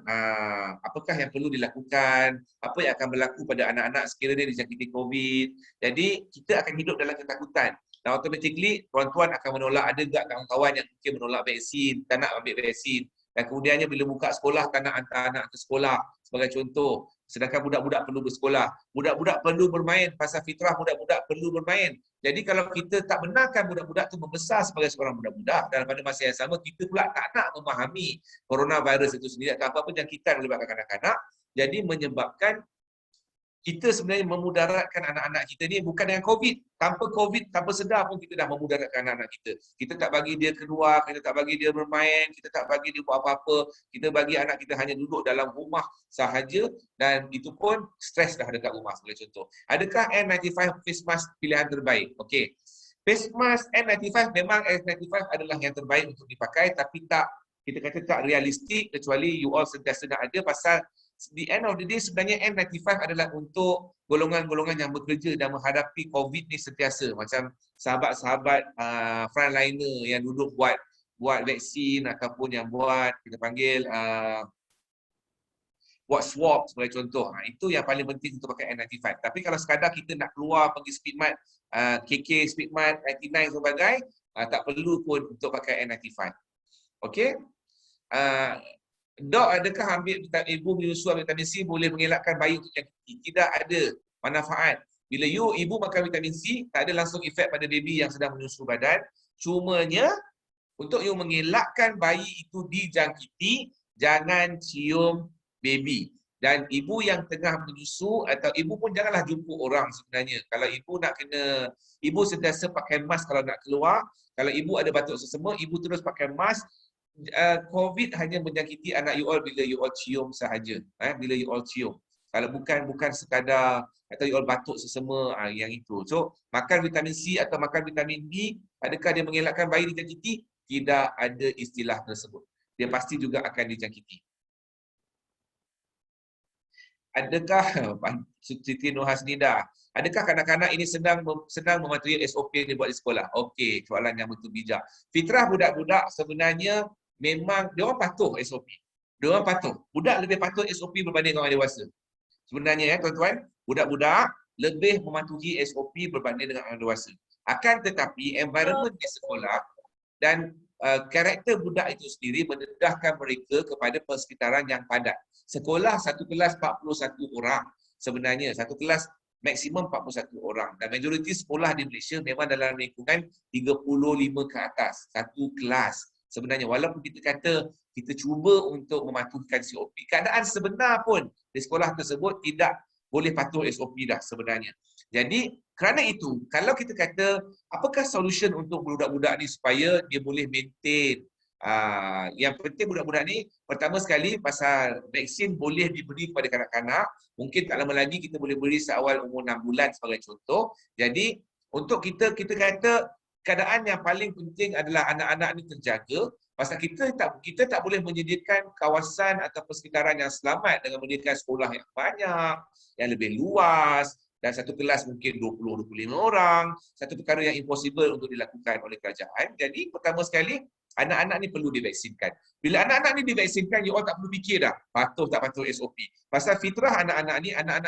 apakah yang perlu dilakukan, apa yang akan berlaku pada anak-anak sekiranya dijangkiti COVID. Jadi kita akan hidup dalam ketakutan. Dan automatically tuan-tuan akan menolak. Ada juga kawan-kawan yang mungkin menolak vaksin, tak nak ambil vaksin. Dan kemudiannya bila buka sekolah tak nak hantar anak ke sekolah sebagai contoh. Sedangkan budak-budak perlu bersekolah. Budak-budak perlu bermain. Pasal fitrah budak-budak perlu bermain. Jadi kalau kita tak benarkan budak-budak tu membesar sebagai seorang budak-budak dan pada masa yang sama kita pula tak nak memahami coronavirus itu sendiri atau apa-apa jangkitan melibatkan kanak-kanak, jadi menyebabkan kita sebenarnya memudaratkan anak-anak kita ni bukan dengan COVID. Tanpa COVID, tanpa sedar pun kita dah memudaratkan anak-anak kita. Kita tak bagi dia keluar, kita tak bagi dia bermain, kita tak bagi dia buat apa-apa. Kita bagi anak kita hanya duduk dalam rumah sahaja dan itu pun stres dah dekat rumah sebagai contoh. Adakah N95 face mask pilihan terbaik? Okey. Face mask N95 memang N95 adalah yang terbaik untuk dipakai tapi tak, kita kata tak realistik kecuali you all sentiasa nak ada pasal the end of the day sebenarnya N95 adalah untuk golongan-golongan yang bekerja dan menghadapi COVID ni sentiasa. Macam sahabat-sahabat frontliner yang duduk buat vaksin ataupun yang buat, kita panggil buat swab sebagai contoh. Itu yang paling penting untuk pakai N95. Tapi kalau sekadar kita nak keluar pergi Speedmart, KK, Speedmart, 99 sebagainya, tak perlu pun untuk pakai N95. Okey? Dok, adakah ambil ibu menyusu ambil vitamin C boleh mengelakkan bayi untuk jangkiti? Tidak ada manfaat. Bila ibu makan vitamin C, tak ada langsung efek pada baby yang sedang menyusu badan. Cumanya, untuk you mengelakkan bayi itu dijangkiti, jangan cium baby. Dan ibu yang tengah menyusu atau ibu pun janganlah jumpa orang sebenarnya. Kalau ibu nak kena, ibu sentiasa pakai mask kalau nak keluar. Kalau ibu ada batuk sesama, ibu terus pakai mask. COVID hanya menjangkiti anak you all bila you all cium sahaja. Bila you all cium. Kalau bukan sekadar atau you all batuk sesama, yang itu. So, makan vitamin C atau makan vitamin D, adakah dia mengelakkan bayi dijangkiti? Tidak ada istilah tersebut. Dia pasti juga akan dijangkiti. Adakah Siti Nurhasnida, adakah kanak-kanak ini senang mematuhi SOP yang dibuat di sekolah? Okey, soalan yang betul bijak. Fitrah budak-budak sebenarnya memang dia orang patuh SOP. Dia orang patuh. Budak lebih patuh SOP berbanding orang dewasa. Sebenarnya tuan-tuan, budak-budak lebih mematuhi SOP berbanding dengan orang dewasa. Akan tetapi environment di sekolah dan karakter budak itu sendiri mendedahkan mereka kepada persekitaran yang padat. Sekolah satu kelas 41 orang. Sebenarnya satu kelas maksimum 41 orang. Dan majoriti sekolah di Malaysia memang dalam lingkungan 35 ke atas. Satu kelas. Sebenarnya walaupun kita kata kita cuba untuk mematuhkan SOP, keadaan sebenar pun di sekolah tersebut tidak boleh patuh SOP dah sebenarnya. Jadi kerana itu, kalau kita kata apakah solution untuk budak-budak ni supaya dia boleh maintain, yang penting budak-budak ni pertama sekali pasal vaksin boleh diberi kepada kanak-kanak. Mungkin tak lama lagi kita boleh beri seawal umur 6 bulan sebagai contoh. Jadi untuk kita kata keadaan yang paling penting adalah anak-anak ni terjaga. Pasal kita tak boleh menyediakan kawasan atau persekitaran yang selamat dengan menyediakan sekolah yang banyak, yang lebih luas, dan satu kelas mungkin 20-25 orang. Satu perkara yang impossible untuk dilakukan oleh kerajaan. Jadi pertama sekali, anak-anak ni perlu divaksinkan. Bila anak-anak ni divaksinkan, you all tak perlu fikir dah patuh tak patuh SOP. Pasal fitrah anak-anak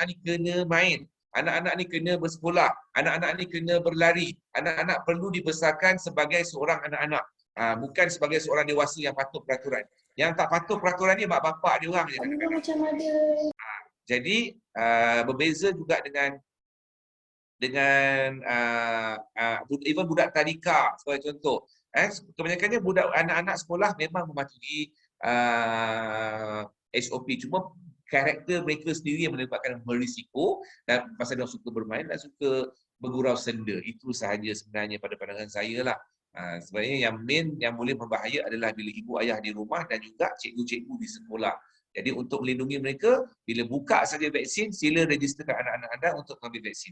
ni kena main. Anak-anak ni kena bersekolah. Anak-anak ni kena berlari. Anak-anak perlu dibesarkan sebagai seorang anak-anak. Bukan sebagai seorang dewasa yang patuh peraturan. Yang tak patuh peraturan ni bapak dia orang je kadang-kadang. Macam ada. Jadi berbeza juga dengan even budak tadika sebagai contoh. Kebanyakannya budak anak-anak sekolah memang mematuhi SOP. Cuma karakter mereka sendiri yang menyebabkan berisiko dan pasal dia suka bermain dan suka bergurau senda. Itu sahaja sebenarnya pada pandangan saya lah. Sebenarnya yang main yang boleh berbahaya adalah bila ibu ayah di rumah dan juga cikgu-cikgu di sekolah. Jadi untuk melindungi mereka, bila buka saja vaksin, sila registerkan anak-anak anda untuk mengambil vaksin.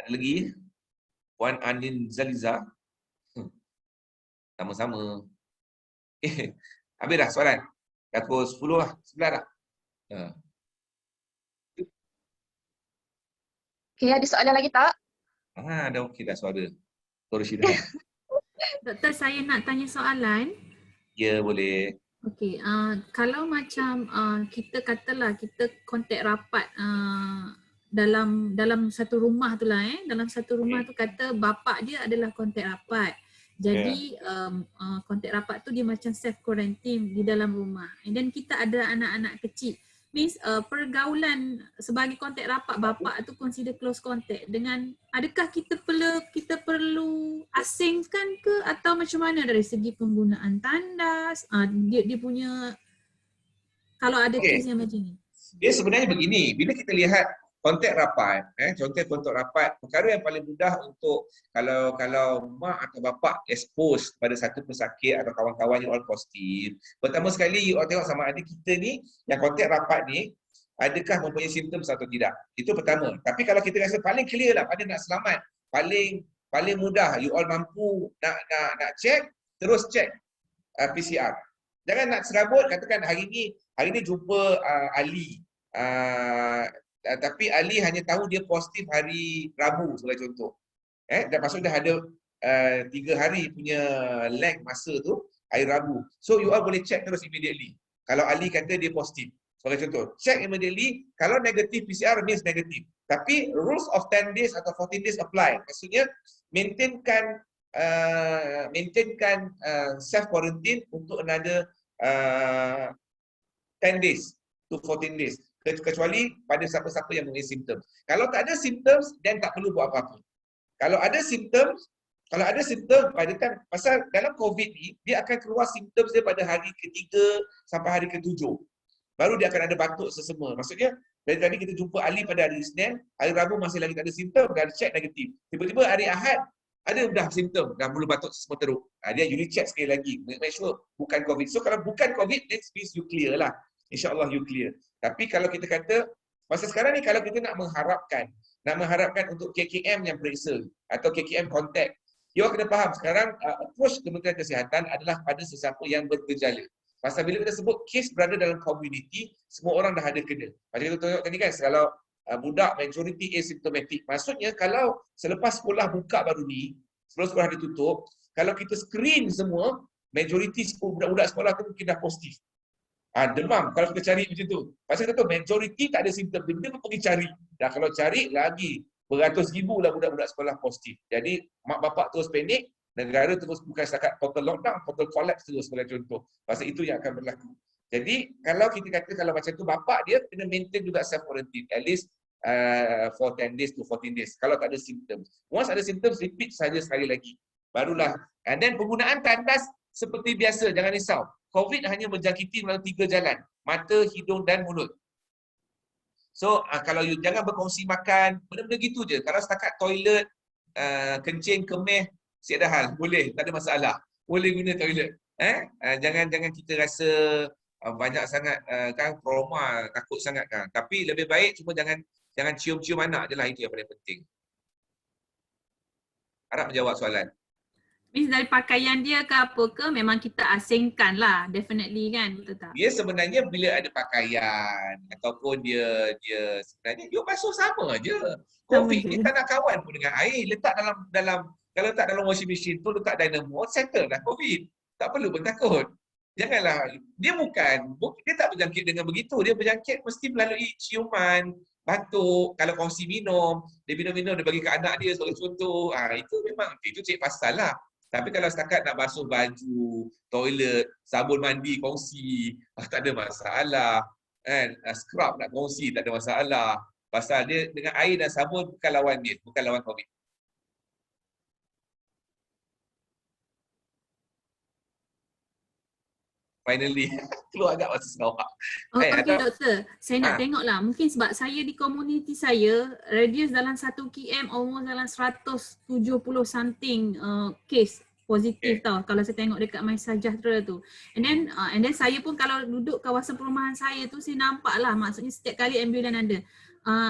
Ada lagi? Puan Anin Zaliza. Sama-sama. Habis dah soalan? Pukul 10 lah, 11 dah. Okay, ada soalan lagi tak? Dah okey dah suara. Suara Syirah. Doktor, saya nak tanya soalan. Ya, boleh. Okey, kalau macam kita katalah kita kontak rapat dalam satu rumah tu lah dalam satu rumah tu kata bapa dia adalah kontak rapat. Jadi kontak rapat tu dia macam self quarantine di dalam rumah. And then kita ada anak-anak kecil. Means pergaulan sebagai kontak rapat bapa tu consider close contact dengan, adakah kita perlu asingkan ke atau macam mana dari segi penggunaan tandas? Dia punya, kalau ada kes yang macam ni. Dia sebenarnya begini, bila kita lihat kontak rapat, contoh rapat, perkara yang paling mudah untuk kalau mak atau bapa expose pada satu pesakit atau kawan-kawan you all positif, pertama sekali you all tengok sama ada kita ni yang kontak rapat ni adakah mempunyai simptom atau tidak. Itu pertama. Tapi kalau kita rasa paling clear lah pada nak selamat, paling mudah you all mampu nak check, terus check PCR. Jangan nak serabut, katakan hari ni jumpa Ali. Tapi Ali hanya tahu dia positif hari Rabu sebagai contoh. Dan maksud dah ada 3 hari punya lag masa tu hari Rabu. So you all boleh check terus immediately. Kalau Ali kata dia positif sebagai contoh, check immediately. Kalau negatif PCR means negatif. Tapi rules of 10 days atau 14 days apply. Maksudnya maintainkan self quarantine untuk another 10 days to 14 days. Kecuali pada siapa-siapa yang mempunyai simptom. Kalau tak ada symptoms, then tak perlu buat apa-apa. Kalau ada simptom, pada time, pasal dalam COVID ni, dia akan keluar simptom dia pada hari ke-3 sampai hari ke-7. Baru dia akan ada batuk sesemua. Maksudnya, dari tadi kita jumpa Ali pada hari Isnin, hari Rabu masih lagi tak ada simptom, dah check negatif. Tiba-tiba hari Ahad, ada dah simptom, dah mula batuk semua teruk. Dia you check sekali lagi, make sure bukan COVID. So kalau bukan COVID, that means you clear lah. InsyaAllah you clear. Tapi kalau kita kata, masa sekarang ni kalau kita nak mengharapkan untuk KKM yang periksa atau KKM contact, you kena faham sekarang approach Kementerian Kesihatan adalah pada sesiapa yang bergejala. Pasal bila kita sebut kes berada dalam community, semua orang dah ada kena. Macam kita tengok tadi kan, kalau budak majority asymptomatic. Maksudnya kalau selepas sekolah buka baru ni, sebelum sekolah ditutup, kalau kita screen semua, majority budak-budak sekolah tu mungkin dah positif. Demam kalau kita cari macam tu. Pasal kita tahu majority tak ada simptom, dia pun pergi cari. Dan kalau cari lagi beratus ribu lah budak-budak sekolah positif. Jadi mak bapak terus panik, negara terus bukan setakat total lockdown, total collapse terus sebagai contoh. Pasal itu yang akan berlaku. Jadi kalau kita kata kalau macam tu bapak dia kena maintain juga self quarantine at least for 10 days to 14 days kalau tak ada symptoms. Once ada symptoms repeat saja sekali lagi. Barulah. And then penggunaan tandas seperti biasa, jangan risau. COVID hanya menjangkiti melalui 3 jalan, mata, hidung dan mulut. So kalau you jangan berkongsi makan, benda-benda gitu je. Kalau setakat toilet, kencing, kemih, siap dah hal, boleh, tak ada masalah. Boleh guna toilet. Jangan kita rasa banyak sangat kan trauma, takut sangat kan. Tapi lebih baik cuma jangan cium-cium anak je lah, itu yang paling penting. Harap menjawab soalan. Means dari pakaian dia ke apa ke memang kita asingkan lah, definitely kan, betul tak? Dia sebenarnya bila ada pakaian ataupun dia sebenarnya dia basuh sama je. COVID ni tak nak kawan pun dengan air, letak dalam kalau letak dalam washing machine tu, letak dynamo, settle dah COVID. Tak perlu pun takut. Janganlah, dia tak berjangkit dengan begitu. Dia berjangkit mesti melalui ciuman, batuk, kalau kongsi minum, dia minum-minum, dia bagi ke anak dia sebagai contoh. Itu memang, itu cik pasal lah. Tapi kalau setakat nak basuh baju, toilet, sabun mandi kongsi, tak ada masalah. Scrub nak kongsi, tak ada masalah. Pasal dia dengan air dan sabun bukan lawan dia, bukan lawan COVID. Finally, keluar agak bahasa Sarawak. Okey doktor, saya nak tengok lah. Mungkin sebab saya di komuniti saya, radius dalam 1 km almost dalam 170 something case positif tau. Kalau saya tengok dekat MySejahtera tu. And then saya pun kalau duduk kawasan perumahan saya tu, saya nampak lah. Maksudnya setiap kali ambulan ada.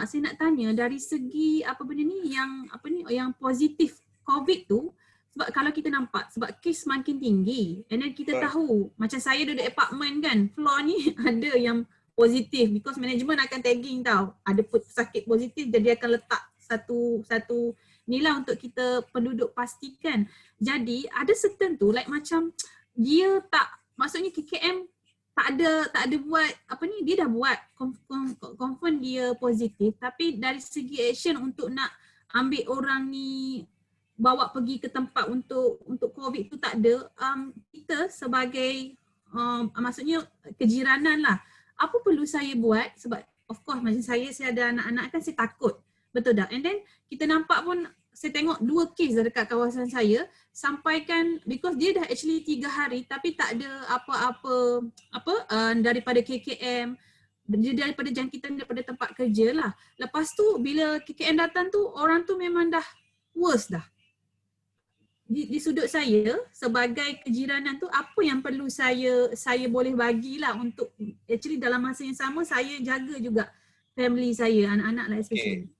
Saya nak tanya dari segi apa benda ni yang positif COVID tu, sebab kalau kita nampak, sebab kes makin tinggi and then kita tahu, macam saya duduk apartment kan, floor ni ada yang positif because management akan tagging tau. Ada pesakit positif jadi akan letak satu ni lah untuk kita penduduk pastikan. Jadi ada certain tu like macam dia tak, maksudnya KKM tak ada buat dia dah buat confirm dia positif, tapi dari segi action untuk nak ambil orang ni bawa pergi ke tempat untuk COVID tu tak ada. Kita sebagai maksudnya kejiranan lah, apa perlu saya buat? Sebab of course macam saya ada anak-anak kan, saya takut, betul tak? And then kita nampak pun, saya tengok 2 kes dekat kawasan saya, sampaikan because dia dah actually 3 hari tapi tak ada apa-apa daripada KKM dia daripada jangkitan daripada tempat kerja lah. Lepas tu bila KKM datang tu, orang tu memang dah worse dah. Di sudut saya sebagai kejiranan tu, apa yang perlu saya boleh bagilah untuk actually dalam masa yang sama saya jaga juga family saya, anak-anak lah especially.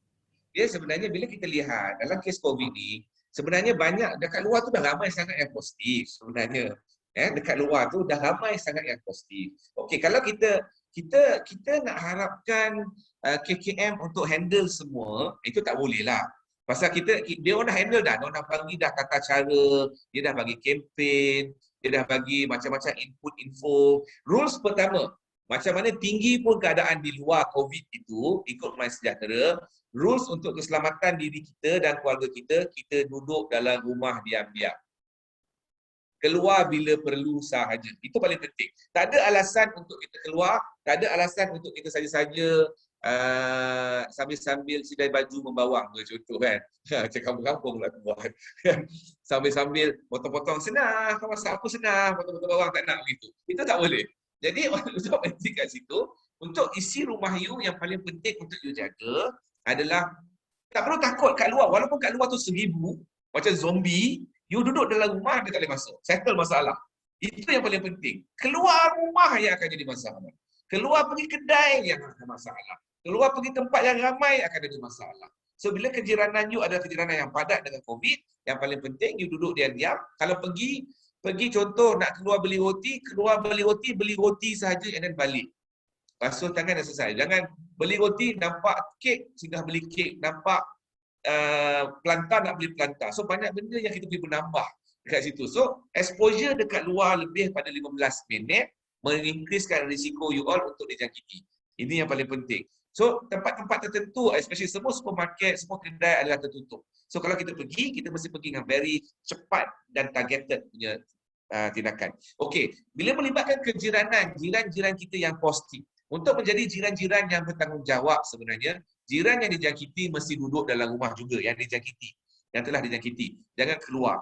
Dia sebenarnya bila kita lihat dalam kes COVID ni, sebenarnya banyak dekat luar tu dah ramai sangat yang positif sebenarnya. Dekat luar tu dah ramai sangat yang positif. Okey, kalau kita nak harapkan KKM untuk handle semua, itu tak boleh lah. Pasal dia orang dah handle dah, dia orang dah bagi dah tata cara, dia dah bagi kempen, dia dah bagi macam-macam input info. Rules pertama, macam mana tinggi pun keadaan di luar COVID itu, ikut MySejahtera, rules untuk keselamatan diri kita dan keluarga kita, kita duduk dalam rumah diam-diam. Keluar bila perlu sahaja. Itu paling penting. Tak ada alasan untuk kita keluar, tak ada alasan untuk kita saja-saja sambil-sambil sidai baju membawang, contoh kan. Macam kampung-kampung lah tuan. Sambil-sambil potong-potong senang, kau masak apa senang, potong-potong bawang tak nak begitu. Itu tak boleh. Jadi untuk penting kat situ, untuk isi rumah you yang paling penting untuk you jaga adalah tak perlu takut kat luar. Walaupun kat luar tu 1000, macam zombie, you duduk dalam rumah dia tak boleh masuk. Settle masalah. Itu yang paling penting. Keluar rumah yang akan jadi masalah. Keluar pergi kedai yang akan masalah. Keluar pergi tempat yang ramai akan ada masalah. So bila kejiranan you adalah kejiranan yang padat dengan COVID, yang paling penting you duduk diam-diam. Kalau pergi contoh nak keluar beli roti sahaja and then balik. Basuh tangan dan selesai. Jangan beli roti, nampak kek, singgah beli kek. Nampak pelantar, nak beli pelantar. So banyak benda yang kita boleh menambah dekat situ. So exposure dekat luar lebih pada 15 minit menginkriskan risiko you all untuk dijangkiti. Ini yang paling penting. So tempat-tempat tertentu, especially semua supermarket, semua kedai adalah tertutup. So kalau kita pergi, kita mesti pergi dengan very cepat dan targeted punya tindakan. Okey, bila melibatkan kejiranan, jiran-jiran kita yang positif, untuk menjadi jiran-jiran yang bertanggungjawab sebenarnya, jiran yang dijangkiti mesti duduk dalam rumah juga yang dijangkiti, yang telah dijangkiti. Jangan keluar.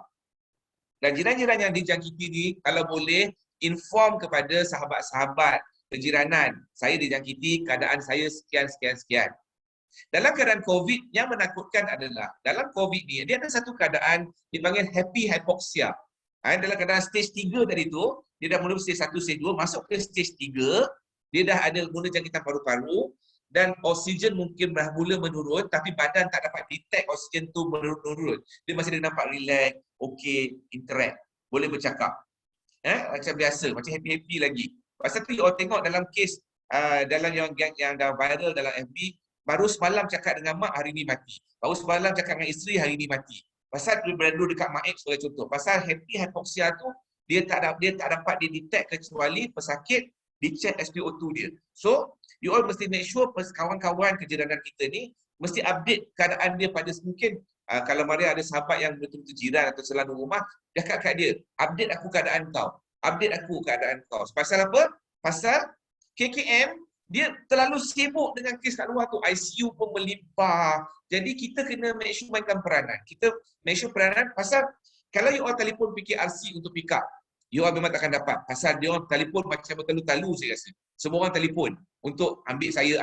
Dan jiran-jiran yang dijangkiti ni, kalau boleh, inform kepada sahabat-sahabat kejiranan. Saya dijangkiti, keadaan saya sekian. Dalam keadaan COVID, yang menakutkan adalah, dalam COVID ni, dia ada satu keadaan dipanggil happy hypoxia. Dalam keadaan stage 3 tadi tu, dia dah mula stage 1, stage 2, masuk ke stage 3, dia dah ada mula jangkitan paru-paru dan oksigen mungkin dah mula menurun tapi badan tak dapat detect oksigen tu menurun. Dia masih ada nampak relax, okey, interact, boleh bercakap. Macam biasa, macam happy-happy lagi. Pasal tu orang tengok dalam kes dalam yang dah viral dalam FB, baru semalam cakap dengan mak, hari ni mati. Baru semalam cakap dengan isteri, hari ni mati. Pasal dia berada dekat mak sebagai contoh. Pasal happy hypoxia tu dia tak dapat detect kecuali pesakit dicek SpO2 dia. So, you all mesti make sure kawan-kawan kejiranan kita ni mesti update keadaan dia pada mungkin kalau Maria ada sahabat yang betul-betul jiran atau selalu rumah, cakap kat dia, update aku keadaan kau. Update aku keadaan kau. Pasal apa? Pasal KKM dia terlalu sibuk dengan kes kat luar tu. ICU pun melimpah. Jadi kita kena make sure mainkan peranan. Kita make sure peranan pasal kalau you all telefon PKRC untuk pick up, you all memang takkan dapat. Pasal dia orang telefon macam bertalu-talu saya rasa. Semua orang telefon untuk ambil saya.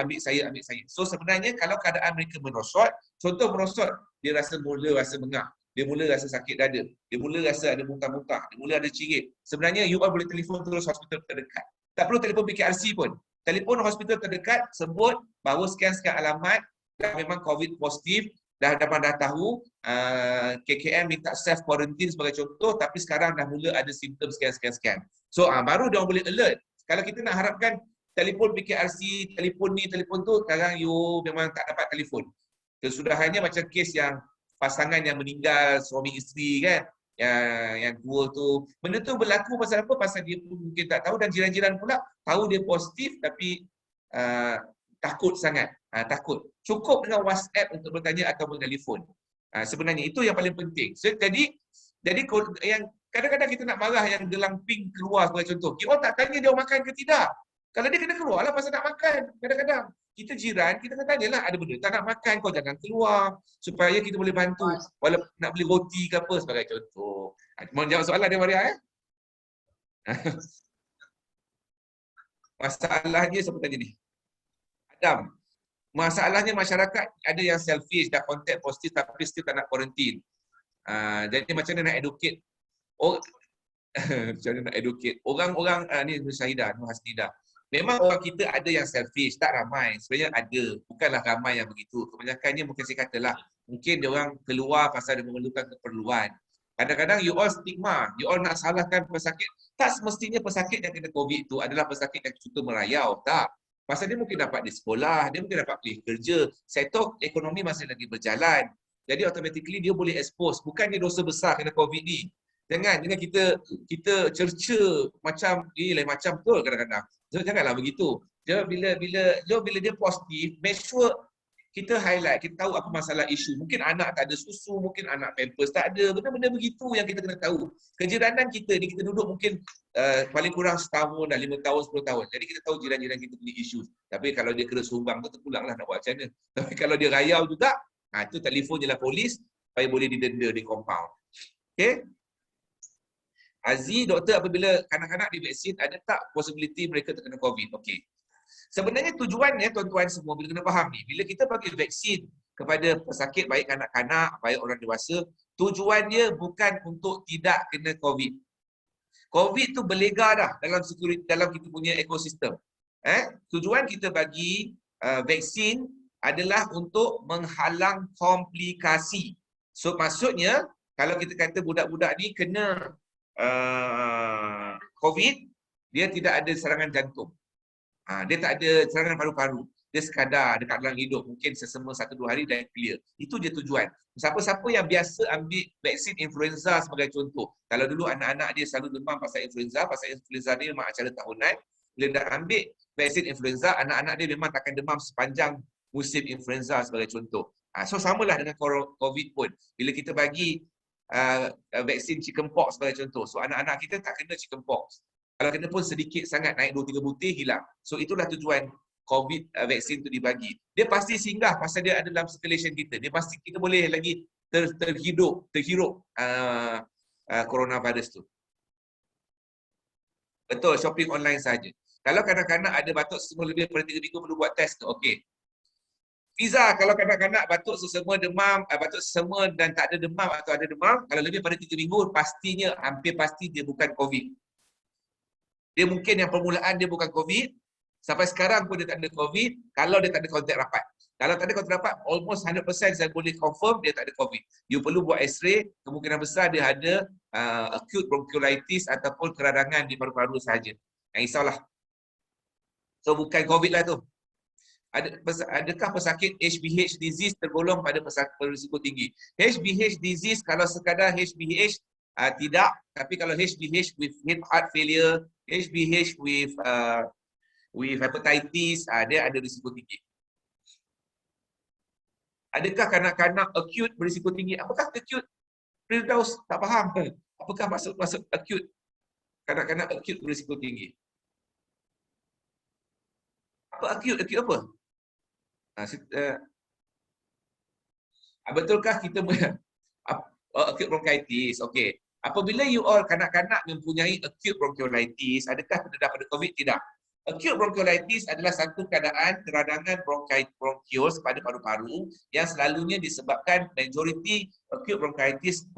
So sebenarnya kalau keadaan mereka merosot, contoh merosot, dia mula rasa bengap. Dia mula rasa sakit dada. Dia mula rasa ada muntah-muntah. Dia mula ada cirit. Sebenarnya you all boleh telefon terus hospital terdekat. Tak perlu telefon PKRC pun. Telefon hospital terdekat, sebut bahawa sekian-sekian alamat, dan memang COVID positif, dah tahu KKM minta self quarantine sebagai contoh, tapi sekarang dah mula ada simptom sekian. So baru dia orang boleh alert. Kalau kita nak harapkan telefon PKRC, telefon ni, telefon tu, sekarang you memang tak dapat telefon. Kesudahannya macam kes yang pasangan yang meninggal, suami isteri kan, yang dua tu, benda tu berlaku pasal apa? Pasal dia pun mungkin tak tahu dan jiran-jiran pula tahu dia positif tapi takut sangat. Takut. Cukup dengan WhatsApp untuk bertanya atau menelefon. Sebenarnya itu yang paling penting. So, jadi yang kadang-kadang kita nak marah yang gelang pink keluar sebagai contoh. Kita tak tanya dia makan ke tidak. Kalau dia kena keluar lah pasal nak makan. Kadang-kadang kita jiran, kita kena tanyalah ada benda tak nak makan, kau jangan keluar supaya kita boleh bantu. Walaupun nak beli roti ke apa sebagai contoh. Mohon jawab soalan dia Maria. Masalahnya seperti tadi ni. Adam, masalahnya masyarakat ada yang selfish, dah kontak positif tapi still tak nak quarantine. Jadi macam mana nak educate? Macam mana nak educate? Orang-orang ni Nur Syahidah, Nur Hasnidah. Memang orang kita ada yang selfish, tak ramai. Sebenarnya ada, bukanlah ramai yang begitu. Kebanyakannya mungkin saya katalah, mungkin dia orang keluar pasal dia memerlukan keperluan. Kadang-kadang you all stigma, you all nak salahkan pesakit. Tak semestinya pesakit yang kena COVID tu adalah pesakit yang cuta merayau, tak. Pasal dia mungkin dapat di sekolah, dia mungkin dapat pilih kerja, sektor ekonomi masih lagi berjalan. Jadi automatically dia boleh expose. Bukannya dosa besar kena COVID ni. Jangan kita cerca macam ni lain macam betul kadang-kadang. So, janganlah begitu. Dia bila dia positif, make sure kita highlight, kita tahu apa masalah isu. Mungkin anak tak ada susu, mungkin anak pampers tak ada. Benda-benda begitu yang kita kena tahu. Kejiranan kita ni, kita duduk mungkin paling kurang setahun, dah 5 tahun, 10 tahun. Jadi kita tahu jiran-jiran kita punya isu. Tapi kalau dia kena sumbang tu terpulanglah nak buat macam mana. Tapi kalau dia rayau juga, tu telefon je lah polis supaya boleh didenda di compound. Okay? Aziz, doktor, apabila kanak-kanak divaksin, ada tak possibility mereka terkena COVID? Okey. Sebenarnya tujuannya, tuan-tuan semua, bila kena faham ni, bila kita bagi vaksin kepada pesakit, baik kanak-kanak, baik orang dewasa, tujuannya bukan untuk tidak kena COVID. COVID tu berlegar dah dalam kita punya ekosistem. Tujuan kita bagi vaksin adalah untuk menghalang komplikasi. So maksudnya, kalau kita kata budak-budak ni kena COVID, dia tidak ada serangan jantung. Dia tak ada serangan paru-paru. Dia sekadar dekat dalam hidup. Mungkin sesama 1-2 hari dah clear. Itu je tujuan. Siapa-siapa yang biasa ambil vaksin influenza sebagai contoh. Kalau dulu anak-anak dia selalu demam pasal influenza dia memang acara tahunan. Bila dah ambil vaksin influenza, anak-anak dia memang takkan demam sepanjang musim influenza sebagai contoh. So samalah dengan COVID pun. Bila kita bagi vaksin chickenpox sebagai contoh. So anak-anak kita tak kena chickenpox. Kalau kena pun sedikit sangat naik 2-3 butir hilang. So itulah tujuan COVID vaksin tu dibagi. Dia pasti singgah pasal dia ada dalam circulation kita. Dia pasti kita boleh lagi terhirup coronavirus tu. Betul, shopping online saja. Kalau kanak-kanak ada batuk sesama lebih daripada 3 minggu perlu buat test tu. Okey. Fiza, kalau kanak-kanak batuk sesama demam, batuk sesama dan tak ada demam atau ada demam, kalau lebih daripada 3 minggu, pastinya, hampir pasti dia bukan COVID. Dia mungkin yang permulaan dia bukan COVID, sampai sekarang pun dia tak ada COVID, kalau dia tak ada kontak rapat. Kalau tak ada kontak rapat, almost 100% saya boleh confirm dia tak ada COVID. You perlu buat X-ray, kemungkinan besar dia ada acute bronchiolitis ataupun keradangan di paru-paru sahaja. Jangan risaulah. So bukan COVID lah tu. Adakah pesakit HBH disease tergolong pada pesakit berisiko tinggi? HBH disease kalau sekadar HBH tidak, tapi kalau HBH with heart failure, HBH with hepatitis, dia ada risiko tinggi. Adakah kanak-kanak acute berisiko tinggi? Apakah acute? Firdaus tak faham. Apakah maksud acute? Kanak-kanak acute berisiko tinggi. Apa acute? Acute apa? Betulkah kita acute bronchitis? Okey. Apabila you all kanak-kanak mempunyai acute bronchiolitis, adakah terdedah pada COVID? Tidak. Acute bronchiolitis adalah satu keadaan keradangan bronchios pada paru-paru yang selalunya disebabkan majoriti acute bronchitis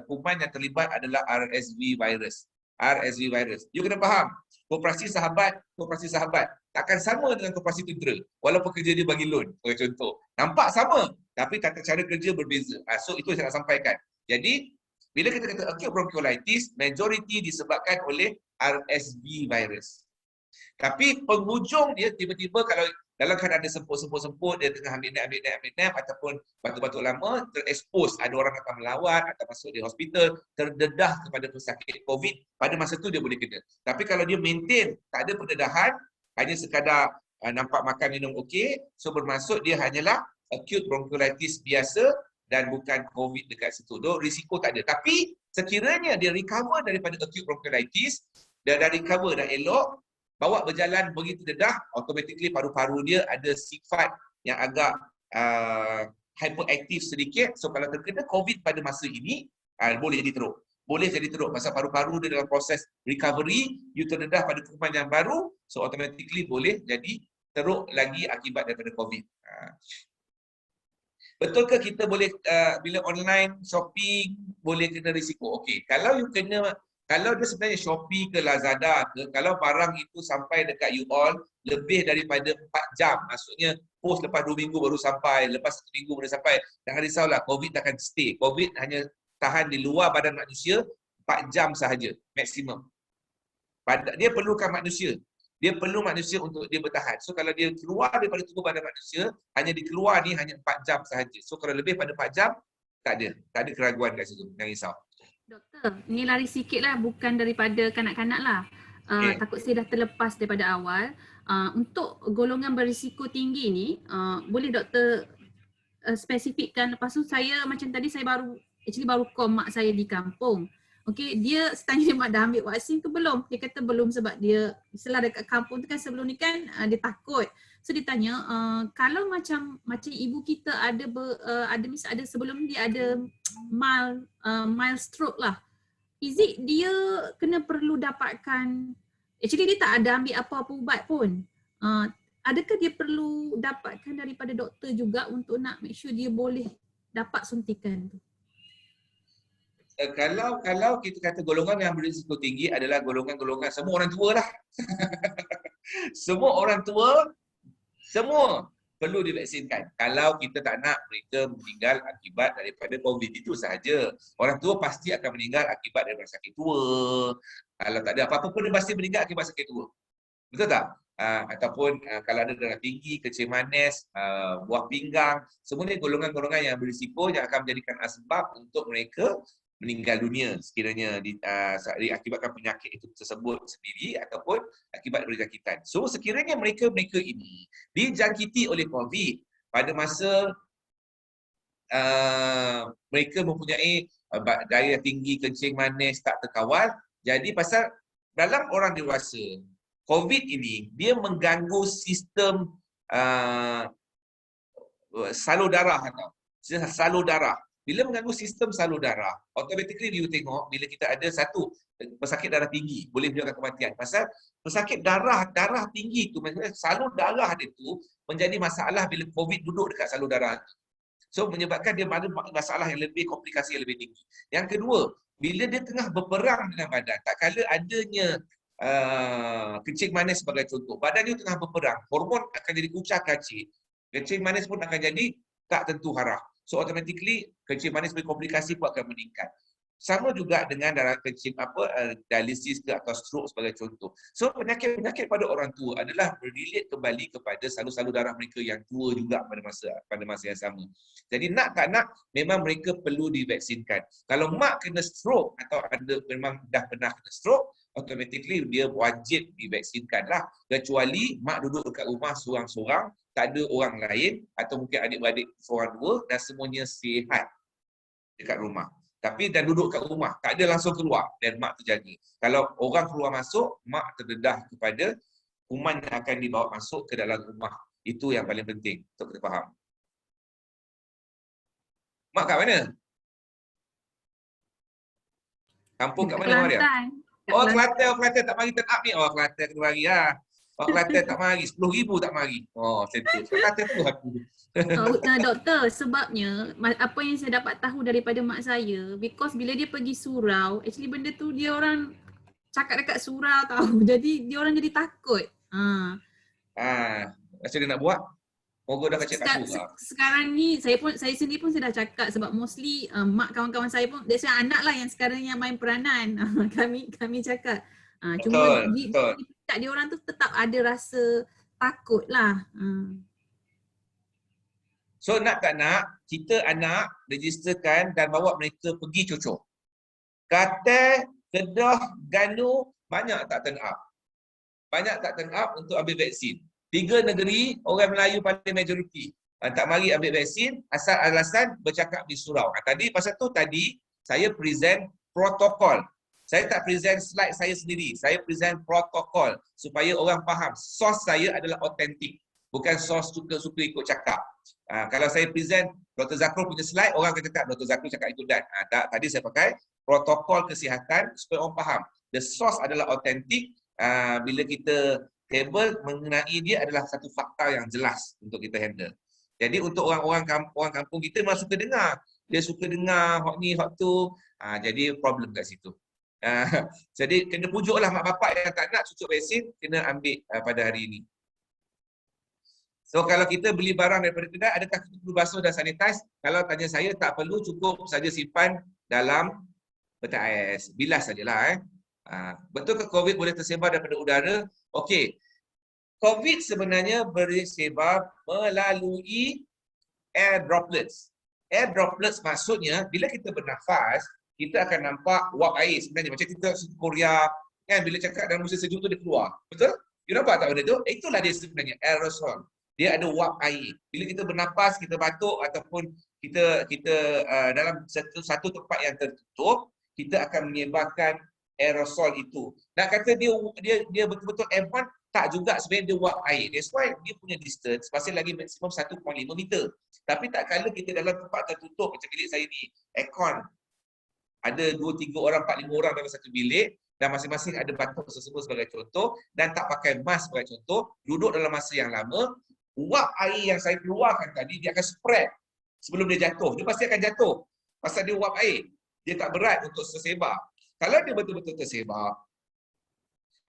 kuman yang terlibat adalah RSV virus. RSV virus. You kena faham, koperasi sahabat takkan sama dengan koperasi tentera. Walaupun kerja dia bagi loan, sebagai contoh. Nampak sama, tapi tata cara kerja berbeza. So itu saya nak sampaikan. Jadi, bila kita kata acute bronchiolitis, majoriti disebabkan oleh RSV virus. Tapi penghujung dia tiba-tiba kalau dalam keadaan ada semput-semput, dia tengah ambil nap ataupun batuk-batuk lama, terekspos, ada orang datang melawat atau masuk di hospital, terdedah kepada pesakit COVID, pada masa tu dia boleh kena. Tapi kalau dia maintain, tak ada pendedahan, hanya sekadar nampak makan minum okey, so bermaksud dia hanyalah acute bronchiolitis biasa dan bukan COVID dekat situ. Risiko tak ada. Tapi sekiranya dia recover daripada acute bronchiolitis, dan dah recover, dah elok, bawa berjalan begitu dedah, automatically paru-paru dia ada sifat yang agak hyperaktif sedikit. So kalau terkena COVID pada masa ini, boleh jadi teruk. Boleh jadi teruk. Pasal paru-paru dia dalam proses recovery, you terdedah pada kuman yang baru, so automatically boleh jadi teruk lagi akibat daripada COVID. Betul ke kita boleh bila online shopping boleh kena risiko? Okey, kalau dia sebenarnya Shopee ke Lazada ke, kalau barang itu sampai dekat you all lebih daripada 4 jam, maksudnya post lepas 2 minggu baru sampai, lepas 1 minggu baru sampai, jangan risaulah, COVID takkan stay. COVID hanya tahan di luar badan manusia 4 jam sahaja maksimum. Dia perlukan manusia. Dia perlu manusia untuk dia bertahan. So kalau dia keluar daripada tubuh badan manusia, hanya dikeluar ni hanya 4 jam sahaja. So kalau lebih pada 4 jam, tak ada keraguan kat situ. Jangan risau. Doktor, ni lari sikit lah, bukan daripada kanak-kanak lah. Takut saya dah terlepas daripada awal. Untuk golongan berisiko tinggi ni, boleh doktor spesifikkan? Lepas tu saya macam tadi saya baru call mak saya di kampung. Okey, dia tanya dia mak dah ambil vaksin ke belum? Dia kata belum sebab dia setelah dekat kampung tu kan sebelum ni kan dia takut. So dia tanya kalau macam ibu kita ada sebelum dia ada mild stroke lah. Is it dia kena perlu dapatkan, actually dia tak ada ambil apa-apa ubat pun. Adakah dia perlu dapatkan daripada doktor juga untuk nak make sure dia boleh dapat suntikan tu? Kalau kita kata golongan yang berisiko tinggi adalah golongan semua orang tua lah. Semua orang tua, semua perlu divaksinkan. Kalau kita tak nak mereka meninggal akibat daripada COVID itu sahaja. Orang tua pasti akan meninggal akibat daripada sakit tua. Kalau tak ada apa-apa pun dia pasti meninggal akibat sakit tua. Betul tak? Ataupun kalau ada darah tinggi, kencing manis, buah pinggang, semua ni golongan-golongan yang berisiko yang akan menjadikan asbab untuk mereka meninggal dunia sekiranya diakibatkan penyakit itu tersebut sendiri ataupun akibat dari jangkitan. So sekiranya mereka ini dijangkiti oleh COVID pada masa mereka mempunyai daya tinggi, kencing manis tak terkawal, jadi pasal dalam orang dewasa COVID ini dia mengganggu sistem salur darah atau salur darah. Bila mengganggu sistem salur darah, automatically you tengok bila kita ada satu pesakit darah tinggi boleh menyebabkan kematian. Pasal pesakit darah tinggi tu, maksudnya salur darah dia tu menjadi masalah bila COVID duduk dekat salur darah tu. So menyebabkan dia ada masalah yang lebih, komplikasi yang lebih tinggi. Yang kedua, bila dia tengah berperang dengan badan, tak kala adanya kencing manis sebagai contoh, badan dia tengah berperang, hormon akan jadi kucar kacir, kencing manis pun akan jadi tak tentu arah. So automatically kencing manis berkomplikasi pun akan meningkat. Sama juga dengan darah kencing dialisis ke atau stroke sebagai contoh. So penyakit-penyakit pada orang tua adalah relate kembali kepada salur-salur darah mereka yang tua juga pada masa yang sama. Jadi nak tak nak memang mereka perlu divaksinkan. Kalau mak kena stroke atau memang dah pernah kena stroke, automatically dia wajib divaksinkan lah. Kecuali mak duduk dekat rumah seorang-seorang, tak ada orang lain atau mungkin adik-beradik seorang dua dan semuanya sihat dekat rumah. Tapi dan duduk kat rumah, tak ada langsung keluar dan mak terjaga. Kalau orang keluar masuk, mak terdedah kepada kuman yang akan dibawa masuk ke dalam rumah. Itu yang paling penting untuk kita faham. Mak kat mana? Kampung kat mana, Maria? Oh, Kelantan tak mari turn up ni. Oh, Kelantan kena mari lah. Oh, Kelantan tak mari. 10,000 tak mari. Oh, macam tu. Kelantan tu aku. Doktor, sebabnya apa yang saya dapat tahu daripada mak saya, because bila dia pergi surau, actually benda tu dia orang cakap dekat surau tahu. Jadi dia orang jadi takut. Macam dia nak buat? Moga dah kacik kat surau. Sekarang ni saya sendiri pun saya dah cakap sebab mostly mak kawan-kawan saya pun, dia anak lah yang sekarang yang main peranan. kami cakap. Cuma dia orang tu tetap ada rasa takut lah. So nak tak nak, kita anak registerkan dan bawa mereka pergi cucuk. Kedah, Kedah, Ganu, banyak tak turn up. Banyak tak turn up untuk ambil vaksin. 3 negeri, orang Melayu paling majoriti. Tak mari ambil vaksin, asal alasan bercakap di surau. Tadi pasal tu tadi, saya present protokol. Saya tak present slide saya sendiri. Saya present protokol supaya orang faham. Source saya adalah autentik. Bukan source suka-suka ikut cakap. Kalau saya present Dr. Zakrul punya slide, orang akan cakap Dr. Zakrul cakap itu dan. Tadi saya pakai protokol kesihatan supaya orang faham. The source adalah autentik. Bila kita Table mengenai dia adalah satu fakta yang jelas untuk kita handle. Jadi untuk orang kampung kita memang suka dengar. Dia suka dengar hot ni, hot tu. Jadi problem kat situ. Jadi kena pujuklah mak bapak yang tak nak cucuk vaksin, kena ambil pada hari ini. So kalau kita beli barang daripada kedai, adakah kita perlu basuh dan sanitize? Kalau tanya saya, tak perlu, cukup saja simpan dalam peta ais. Bilas sajalah. Betul ke COVID boleh tersebar daripada udara? Okey. COVID sebenarnya bersebar melalui air droplets. Air droplets maksudnya bila kita bernafas, kita akan nampak wap air sebenarnya. Macam kita Korea, kan, bila cakap dalam musim sejuk tu dia keluar. Betul? You nampak tak benda tu? Itulah dia sebenarnya, aerosol. Dia ada wap air. Bila kita bernafas, kita batuk ataupun kita dalam satu tempat yang tertutup, kita akan menyebarkan aerosol itu. Nak kata dia betul-betul airborne, tak juga sebenarnya dia wap air. That's why dia punya distance masih lagi maksimum 1.5 meter. Tapi tak kala kita dalam tempat tertutup macam bilik saya ni, aircon. Ada 2, 3 orang, 4, 5 orang dalam satu bilik dan masing-masing ada batuk tersebut sebagai contoh dan tak pakai mask sebagai contoh, duduk dalam masa yang lama, wap air yang saya keluarkan tadi dia akan spread sebelum dia jatuh. Dia pasti akan jatuh pasal dia wap air. Dia tak berat untuk tersebar. Kalau dia betul-betul tersebar,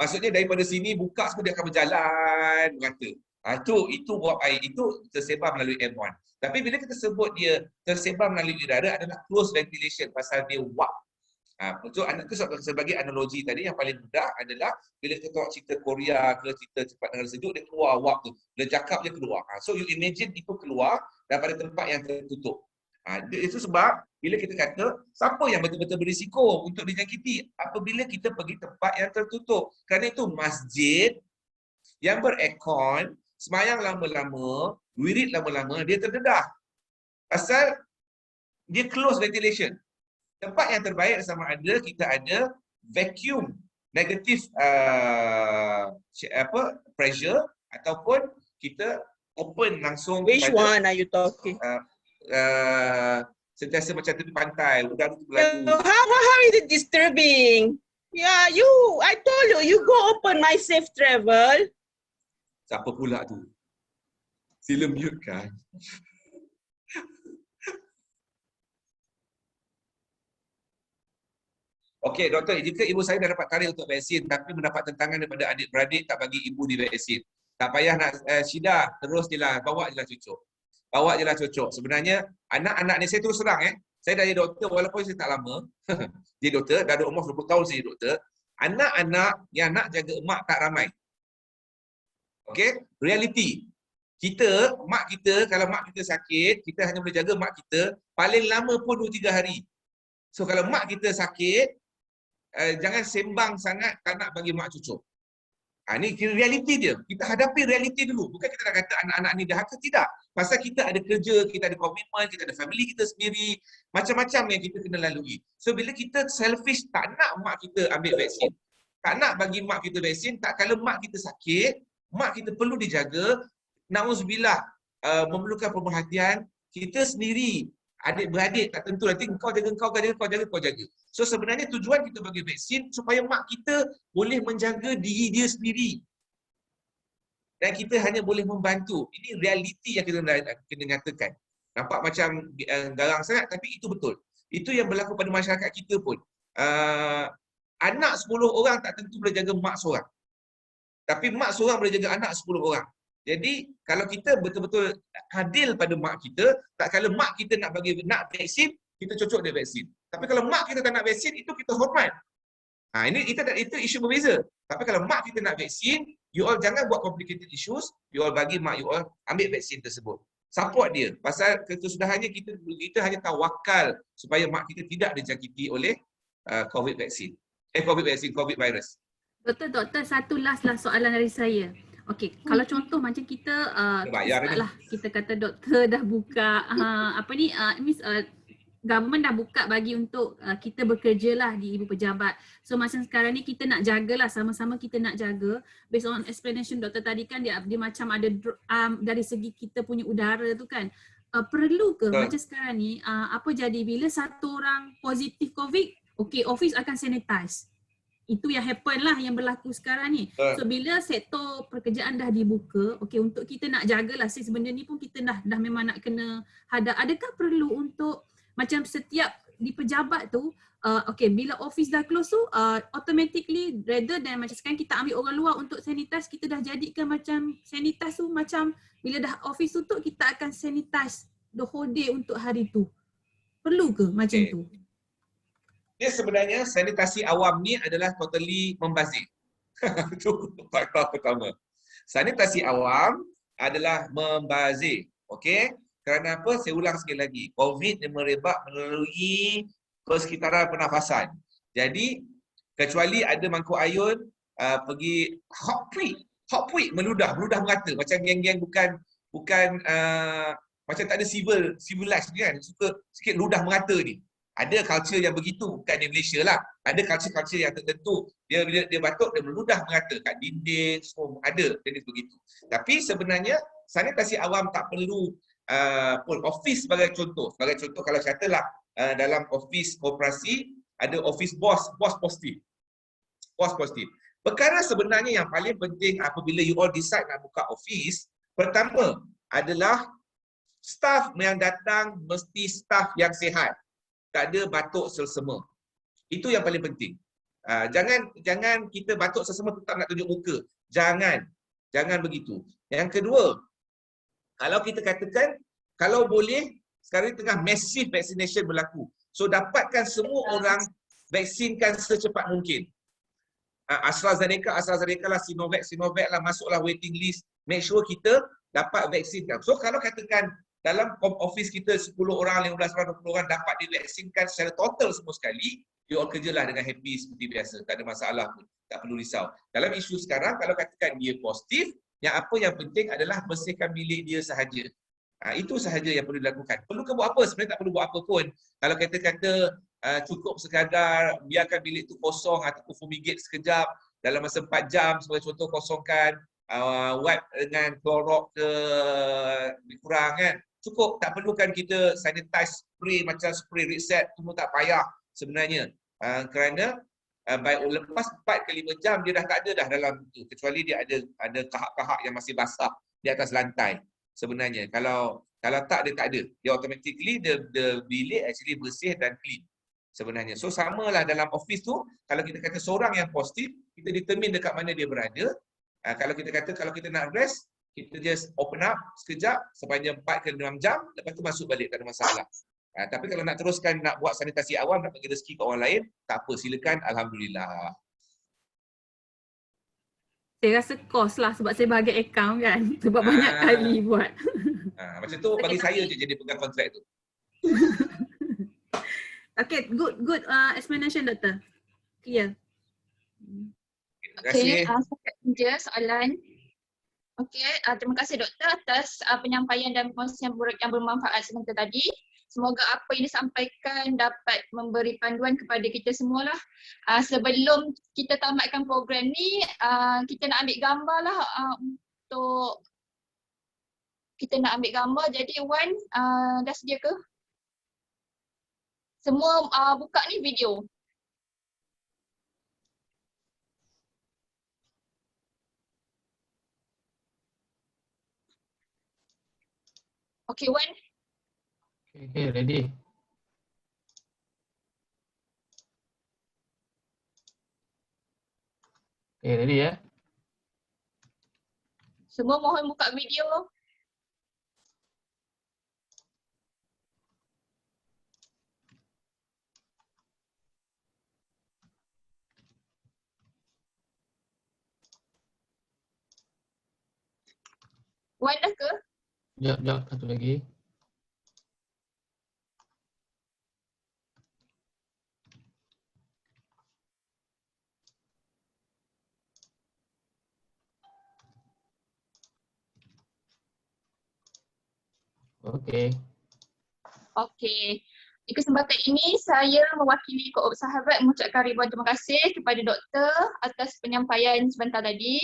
maksudnya daripada sini buka semua dia akan berjalan merata. Itu wap air, itu tersebar melalui airborne. Tapi bila kita sebut dia tersebar melalui udara adalah close ventilation pasal dia wap. So itu sebagai analogi tadi yang paling mudah adalah bila kita tengok cerita Korea ke cerita cepat negara sejuk, dia keluar wap tu. Bila cakap dia keluar. So you imagine itu keluar daripada tempat yang tertutup. Itu sebab bila kita kata siapa yang betul-betul berisiko untuk dijangkiti apabila kita pergi tempat yang tertutup. Kerana itu masjid yang beraircon, semayang lama-lama, wirid lama-lama, dia terdedah. Pasal dia close ventilation. Tempat yang terbaik sama ada kita ada vacuum negative pressure ataupun kita open langsung. Which one are you talking? Sentiasa macam tepi pantai, udara tu berlalu. How is it disturbing? Yeah, I told you go open my safe travel. Siapa pula tu? Sila mute kan? Okey, doktor, jika ibu saya dah dapat tarikh untuk vaksin tapi mendapat tentangan daripada adik-beradik tak bagi ibu divaksin. Tak payah nak syida, terus je lah, bawa je lah cucuk. Bawa je lah cucuk. Sebenarnya, anak-anak ni saya terus terang saya dah jadi doktor walaupun saya tak lama. Jadi doktor, dah ada umur 20 tahun saya jadi doktor. Anak-anak yang nak jaga emak tak ramai. Okey, reality. Mak kita, kalau mak kita sakit, kita hanya boleh jaga mak kita paling lama pun 2-3 hari. So kalau mak kita sakit, jangan sembang sangat tak nak bagi mak cucuk. Ini realiti dia. Kita hadapi realiti dulu. Bukan kita nak kata anak-anak ni dah ke tidak. Pasal kita ada kerja, kita ada komitmen, kita ada family kita sendiri. Macam-macam yang kita kena lalui. So bila kita selfish, tak nak mak kita ambil vaksin. Tak nak bagi mak kita vaksin. Tak kalau mak kita sakit, mak kita perlu dijaga. Na'udzubillah, memerlukan pemerhatian. Kita sendiri, adik-beradik tak tentu nanti kau jaga. So sebenarnya tujuan kita bagi vaksin supaya mak kita boleh menjaga diri dia sendiri. Dan kita hanya boleh membantu. Ini realiti yang kita kena nyatakan. Nampak macam garang sangat tapi itu betul. Itu yang berlaku pada masyarakat kita pun. Anak 10 orang tak tentu boleh jaga mak seorang. Tapi mak seorang boleh jaga anak 10 orang. Jadi kalau kita betul-betul adil pada mak kita, tak kalau mak kita nak vaksin, kita cocok dia vaksin. Tapi kalau mak kita tak nak vaksin, itu kita hormat. Itu isu berbeza. Tapi kalau mak kita nak vaksin, you all jangan buat complicated issues, you all bagi mak you all ambil vaksin tersebut. Support dia. Pasal kesudahannya kita hanya tawakal supaya mak kita tidak dijangkiti oleh COVID virus. Doktor, satu last soalan dari saya. Okey, kalau contoh macam kita kita kata doktor dah buka government dah buka bagi untuk kita bekerja lah di ibu pejabat. So macam sekarang ni kita nak jagalah, sama-sama kita nak jaga. Based on explanation doktor tadi kan dia macam ada dari segi kita punya udara tu kan. Perlu ke macam sekarang ni apa jadi bila satu orang positif COVID, okey office akan sanitize. Itu yang happen lah, yang berlaku sekarang ni. So bila sektor pekerjaan dah dibuka, okey, untuk kita nak jagalah sis benda ni pun kita dah memang nak kena hadap. Adakah perlu untuk macam setiap di pejabat tu, okey, bila office dah close tu, automatically rather than macam sekarang kita ambil orang luar untuk sanitize, kita dah jadikan macam sanitize tu macam bila dah office tutup kita akan sanitize the whole day untuk hari tu. Perlu ke macam tu? Dia sebenarnya sanitasi awam ni adalah totally membazir. Itu faktor pertama. Sanitasi awam adalah membazir. Okey? Kerana apa? Saya ulang sekali lagi. COVID dia merebak melalui persekitaran pernafasan. Jadi, kecuali ada mangkuk ayun, pergi hot puik meludah merata. Macam geng-geng bukan macam tak ada civilized kan. Suka sikit ludah merata ni. Ada culture yang begitu, bukan di Malaysia lah. Ada culture yang tertentu, dia batuk, dia meludah merata kat dinding, semua ada jenis begitu. Tapi sebenarnya sanitasi awam tak perlu pun. Office sebagai contoh kalau katalah dalam office koperasi ada office boss positif. Perkara sebenarnya yang paling penting apabila you all decide nak buka office, pertama adalah staff yang datang mesti staff yang sihat. Tak ada batuk selsema. Itu yang paling penting. Jangan kita batuk selsema tetap nak tunjuk muka. Jangan begitu. Yang kedua, kalau kita katakan, kalau boleh, sekarang tengah massive vaccination berlaku. So dapatkan semua orang vaksinkan secepat mungkin. AstraZeneca lah, Sinovac lah, masuklah waiting list. Make sure kita dapat vaksinkan. So kalau katakan dalam office kita 10 orang, 15 orang, 20 orang dapat divaksinkan secara total semua sekali, you all kerjalah dengan happy seperti biasa. Tak ada masalah pun. Tak perlu risau. Dalam isu sekarang, kalau katakan dia positif, yang penting adalah bersihkan bilik dia sahaja. Itu sahaja yang perlu dilakukan. Perlu ke buat apa? Sebenarnya tak perlu buat apa pun. Kalau kata cukup sekadar biarkan bilik tu kosong ataupun fumigate sekejap dalam masa 4 jam, sebagai contoh kosongkan, wipe dengan Clorox ke lebih kurang kan. Cukup, tak perlukan kita sanitize spray macam spray reset, semua tak payah sebenarnya. Kerana lepas 4 ke 5 jam dia dah tak ada dah dalam itu, kecuali dia ada kahak-kahak yang masih basah di atas lantai sebenarnya. Kalau tak, dia tak ada. Dia automatically the bilik actually bersih dan clean sebenarnya. So samalah dalam office tu, kalau kita kata seorang yang positif, kita determine dekat mana dia berada. Kalau kita nak rest, kita just open up sekejap sepanjang 4 ke 6 jam, lepas tu masuk balik, tak ada masalah. Tapi kalau nak teruskan nak buat sanitasi awam, nak bagi rezeki ke orang lain, tak apa, silakan, alhamdulillah. Saya rasa kos lah sebab saya bagi akaun kan. Sebab banyak kali buat. Macam tu bagi saya je jadi pegang kontrak tu. Okay, good explanation doktor. Clear. Terima kasih. Okey, soalan. Okey, terima kasih doktor atas penyampaian dan kongsian yang bermanfaat sebentar tadi. Semoga apa yang disampaikan dapat memberi panduan kepada kita semualah. Sebelum kita tamatkan program ni, kita nak ambil gambar lah untuk kita nak ambil gambar. Jadi Wan, dah sedia ke? Semua buka ni video. Okay, Wan. Okay, ready. Okay, ready ya? Semua mohon buka video. Wan dah ke? Jap, satu lagi. Okey. Okey. Di kesempatan ini saya mewakili Koop Sahabat mengucapkan ribuan terima kasih kepada doktor atas penyampaian sebentar tadi.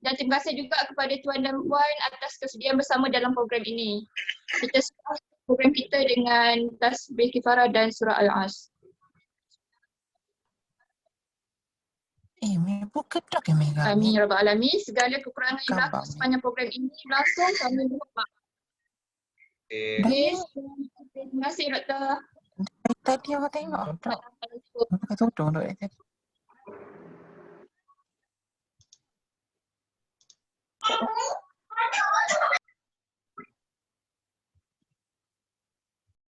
Dan terima kasih juga kepada tuan dan puan atas kesediaan bersama dalam program ini. Kita start program kita dengan tasbih kifarah dan surah Al-As. buka dok yang merah. Amin ya rabbal alamin. Segala kekurangan yang berlaku Gambar ni. sepanjang program ini langsung kami mohon maaf. Okay. Terima kasih doktor. Dari tadi awak tengok dok. Pakai tudung dok dari tadi.